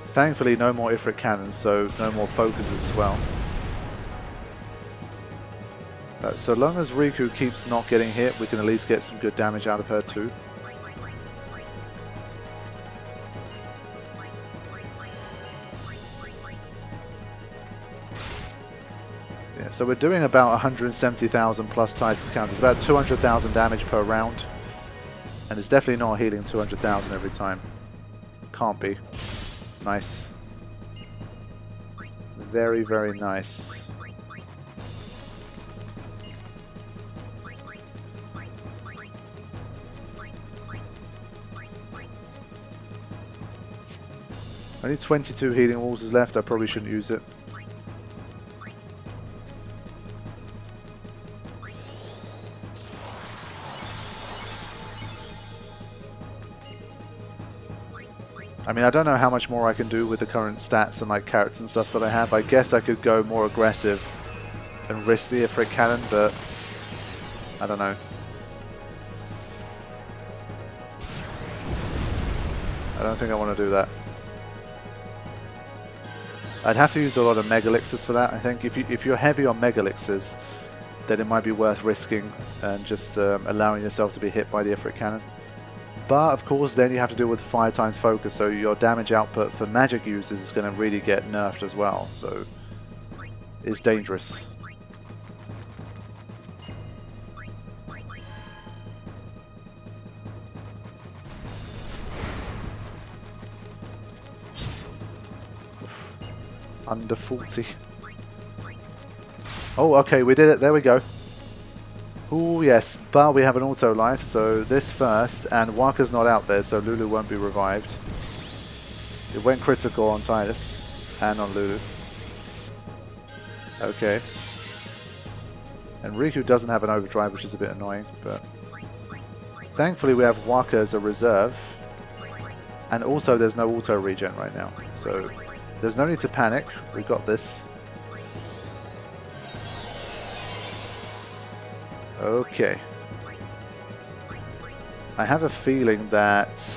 Thankfully, no more Ifrit cannons, so no more focuses as well. So long as Riku keeps not getting hit, we can at least get some good damage out of her too. Yeah, so we're doing about 170,000 plus Tyson's counters, about 200,000 damage per round. And it's definitely not healing 200,000 every time. Can't be. Nice. Very, very nice. Only 22 healing walls is left. I probably shouldn't use it. I mean, I don't know how much more I can do with the current stats and like characters and stuff that I have. I guess I could go more aggressive and risk the Ifrit cannon, but I don't know. I don't think I want to do that. I'd have to use a lot of Mega Elixirs for that, I think. If you're heavy on Mega Elixirs, then it might be worth risking and just allowing yourself to be hit by the Ifrit cannon. But of course then you have to deal with 5 times focus, so your damage output for magic users is going to really get nerfed as well, so it's dangerous. Oof. Under 40. Oh, okay, we did it, there we go. Oh yes, but we have an auto life, so this first, and Waka's not out there, so Lulu won't be revived. It went critical on Titus and on Lulu. Okay. And Riku doesn't have an overdrive, which is a bit annoying, but thankfully we have Waka as a reserve. And also there's no auto regen right now, so there's no need to panic. We got this. Okay. I have a feeling that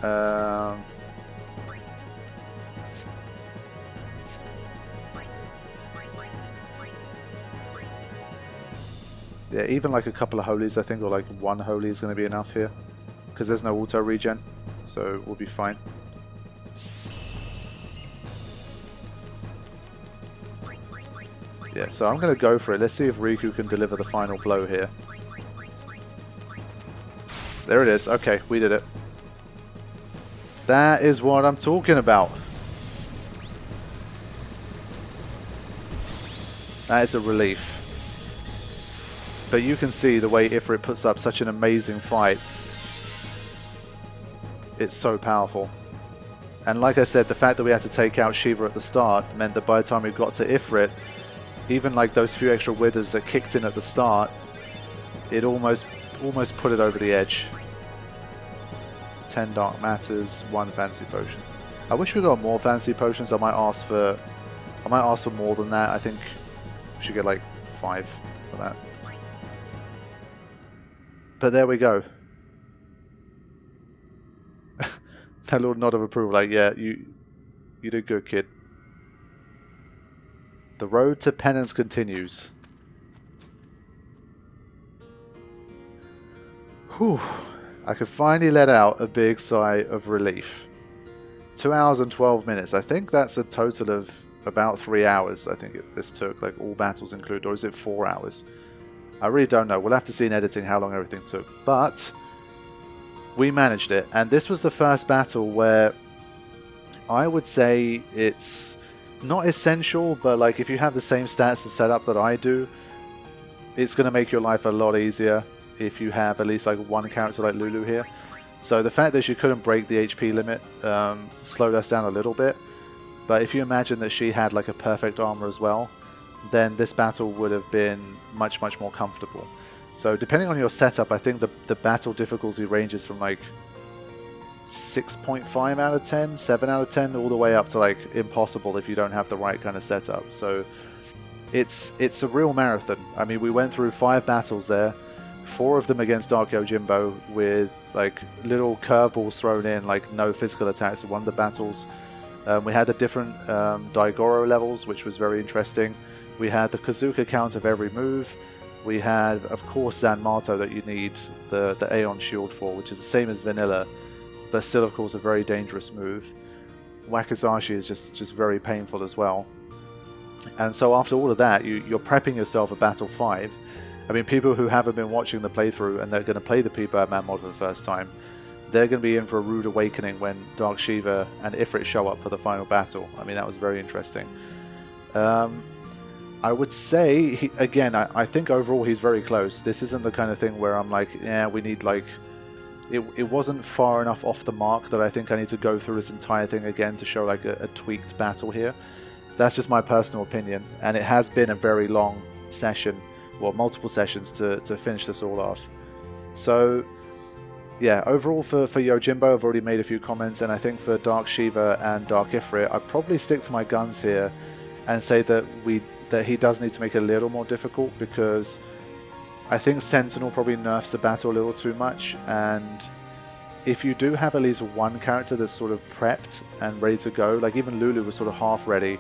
yeah, even like a couple of holies, I think, or like one holy is going to be enough here. Because there's no auto regen, so we'll be fine. Yeah, so I'm going to go for it. Let's see if Riku can deliver the final blow here. There it is. Okay, we did it. That is what I'm talking about. That is a relief. But you can see the way Ifrit puts up such an amazing fight. It's so powerful. And like I said, the fact that we had to take out Shiva at the start meant that by the time we got to Ifrit, even like those few extra withers that kicked in at the start, it almost put it over the edge. 10 dark matters, 1 fancy potion. I wish we got more fancy potions. I might ask for more than that. I think we should get like 5 for that. But there we go. That little nod of approval, like, yeah, you did good, kid. The road to penance continues. Whew. I could finally let out a big sigh of relief. 2 hours and 12 minutes. I think that's a total of about 3 hours. I think this took, like all battles included, or is it 4 hours? I really don't know. We'll have to see in editing how long everything took. But we managed it. And this was the first battle where I would say it's not essential, but like if you have the same stats and setup that I do, it's going to make your life a lot easier if you have at least like one character like Lulu here. So the fact that she couldn't break the HP limit slowed us down a little bit. But if you imagine that she had like a perfect armor as well, then this battle would have been much, much more comfortable. So depending on your setup, I think the battle difficulty ranges from like 6.5 out of 10, 7 out of 10, all the way up to like impossible if you don't have the right kind of setup. So it's a real marathon. I mean, we went through 5 battles there, 4 of them against Dark Yojimbo with like little curveballs thrown in, like no physical attacks in one of the battles. We had the different Daigoro levels, which was very interesting. We had the Kazuka count of every move. We had, of course, Zanmato that you need the Aeon Shield for, which is the same as Vanilla, but still, of course, a very dangerous move. Wakizashi is just very painful as well. And so after all of that, you're prepping yourself for Battle 5. I mean, people who haven't been watching the playthrough and they're going to play the Pbirdman mod for the first time, they're going to be in for a rude awakening when Dark Shiva and Ifrit show up for the final battle. I mean, that was very interesting. I would say, again, I think overall he's very close. This isn't the kind of thing where I'm like, yeah, we need like... It wasn't far enough off the mark that I think I need to go through this entire thing again to show like a tweaked battle here. That's just my personal opinion, and it has been a very long session, well, multiple sessions to finish this all off. So, yeah, overall for Yojimbo, I've already made a few comments, and I think for Dark Shiva and Dark Ifrit, I'd probably stick to my guns here and say that he does need to make it a little more difficult, because I think Sentinel probably nerfs the battle a little too much, and if you do have at least one character that's sort of prepped and ready to go, like even Lulu was sort of half ready,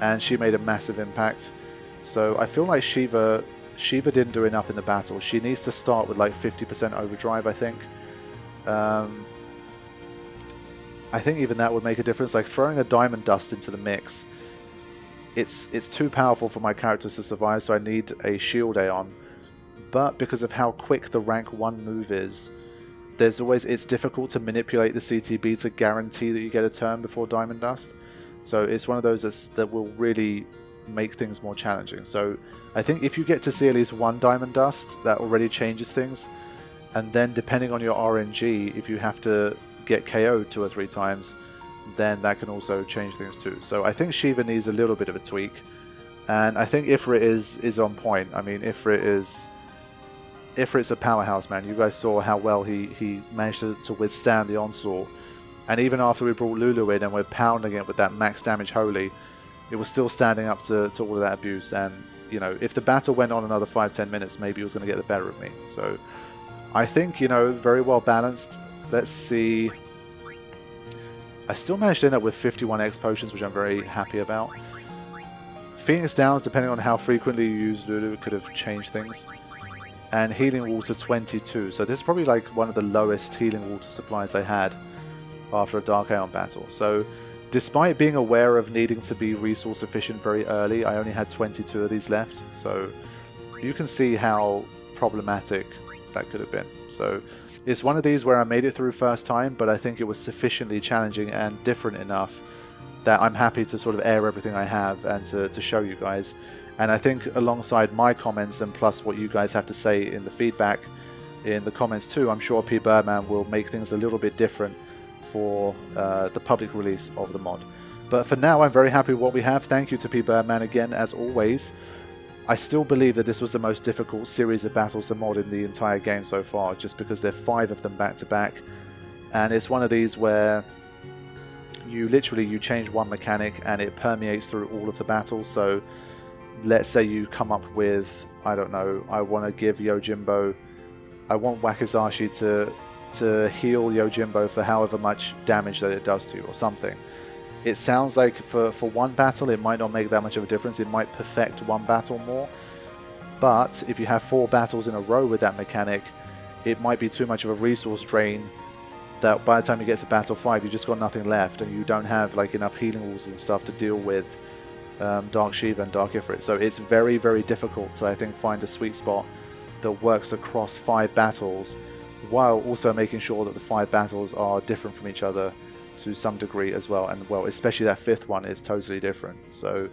and she made a massive impact. So I feel like Shiva didn't do enough in the battle. She needs to start with like 50% overdrive, I think. I think even that would make a difference. Like throwing a Diamond Dust into the mix, it's too powerful for my characters to survive, so I need a Shield Aeon. But because of how quick the rank 1 move is, it's difficult to manipulate the CTB to guarantee that you get a turn before Diamond Dust. So it's one of those that will really make things more challenging. So I think if you get to see at least one Diamond Dust, that already changes things. And then depending on your RNG, if you have to get KO'd 2 or 3 times, then that can also change things too. So I think Shiva needs a little bit of a tweak. And I think Ifrit is on point. I mean, Ifrit is Ifrit's a powerhouse, man. You guys saw how well he managed to withstand the onslaught. And even after we brought Lulu in and we're pounding it with that max damage Holy, it was still standing up to all of that abuse. And, you know, if the battle went on another 5-10 minutes, maybe it was going to get the better of me. So I think, you know, very well balanced. Let's see. I still managed to end up with 51 X potions, which I'm very happy about. Phoenix Downs, depending on how frequently you use Lulu, could have changed things. And Healing Water 22. So this is probably like one of the lowest Healing Water supplies I had after a Dark Aeon battle. So despite being aware of needing to be resource efficient very early, I only had 22 of these left. So you can see how problematic that could have been. So it's one of these where I made it through first time, but I think it was sufficiently challenging and different enough that I'm happy to sort of air everything I have and to show you guys. And I think alongside my comments and plus what you guys have to say in the feedback in the comments too, I'm sure Pbirdman will make things a little bit different for the public release of the mod. But for now, I'm very happy with what we have. Thank you to Pbirdman again, as always. I still believe that this was the most difficult series of battles to mod in the entire game so far, just because there are 5 of them back to back. And it's one of these where you literally change one mechanic and it permeates through all of the battles. So let's say you come up with, I don't know, I want to give Yojimbo, I want Wakizashi to heal Yojimbo for however much damage that it does to you or something. It sounds like for one battle it might not make that much of a difference, it might perfect one battle more, but if you have 4 battles in a row with that mechanic, it might be too much of a resource drain that by the time you get to battle 5 you just got nothing left and you don't have like enough healing walls and stuff to deal with Dark Shiva and Dark Ifrit. So it's very, very difficult to, I think, find a sweet spot that works across 5 battles while also making sure that the 5 battles are different from each other to some degree as well, and well, especially that 5th one is totally different. So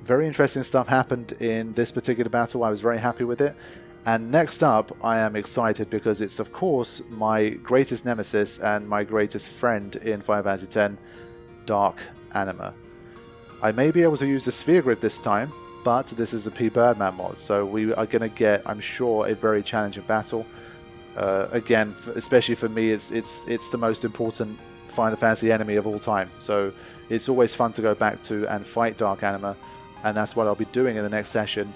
very interesting stuff happened in this particular battle. I was very happy with it. And next up, I am excited because it's of course my greatest nemesis and my greatest friend in Final Fantasy X, Dark Anima. I may be able to use the Sphere Grid this time, but this is the Pbirdman mod, so we are going to get, I'm sure, a very challenging battle. Again, especially for me, it's the most important Final Fantasy enemy of all time, so it's always fun to go back to and fight Dark Anima, and that's what I'll be doing in the next session.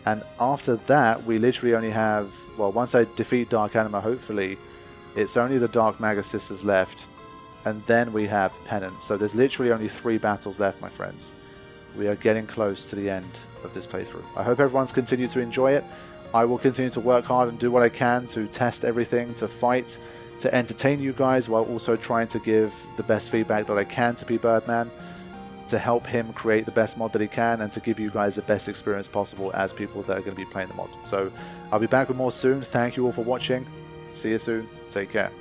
And after that, we literally only have, well, once I defeat Dark Anima, hopefully, it's only the Dark Maga Sisters left, and then we have Penance. So there's literally only 3 battles left, my friends. We are getting close to the end of this playthrough. I hope everyone's continued to enjoy it. I will continue to work hard and do what I can to test everything, to fight, to entertain you guys, while also trying to give the best feedback that I can to Pbirdman, to help him create the best mod that he can, and to give you guys the best experience possible as people that are going to be playing the mod. So I'll be back with more soon. Thank you all for watching. See you soon. Take care.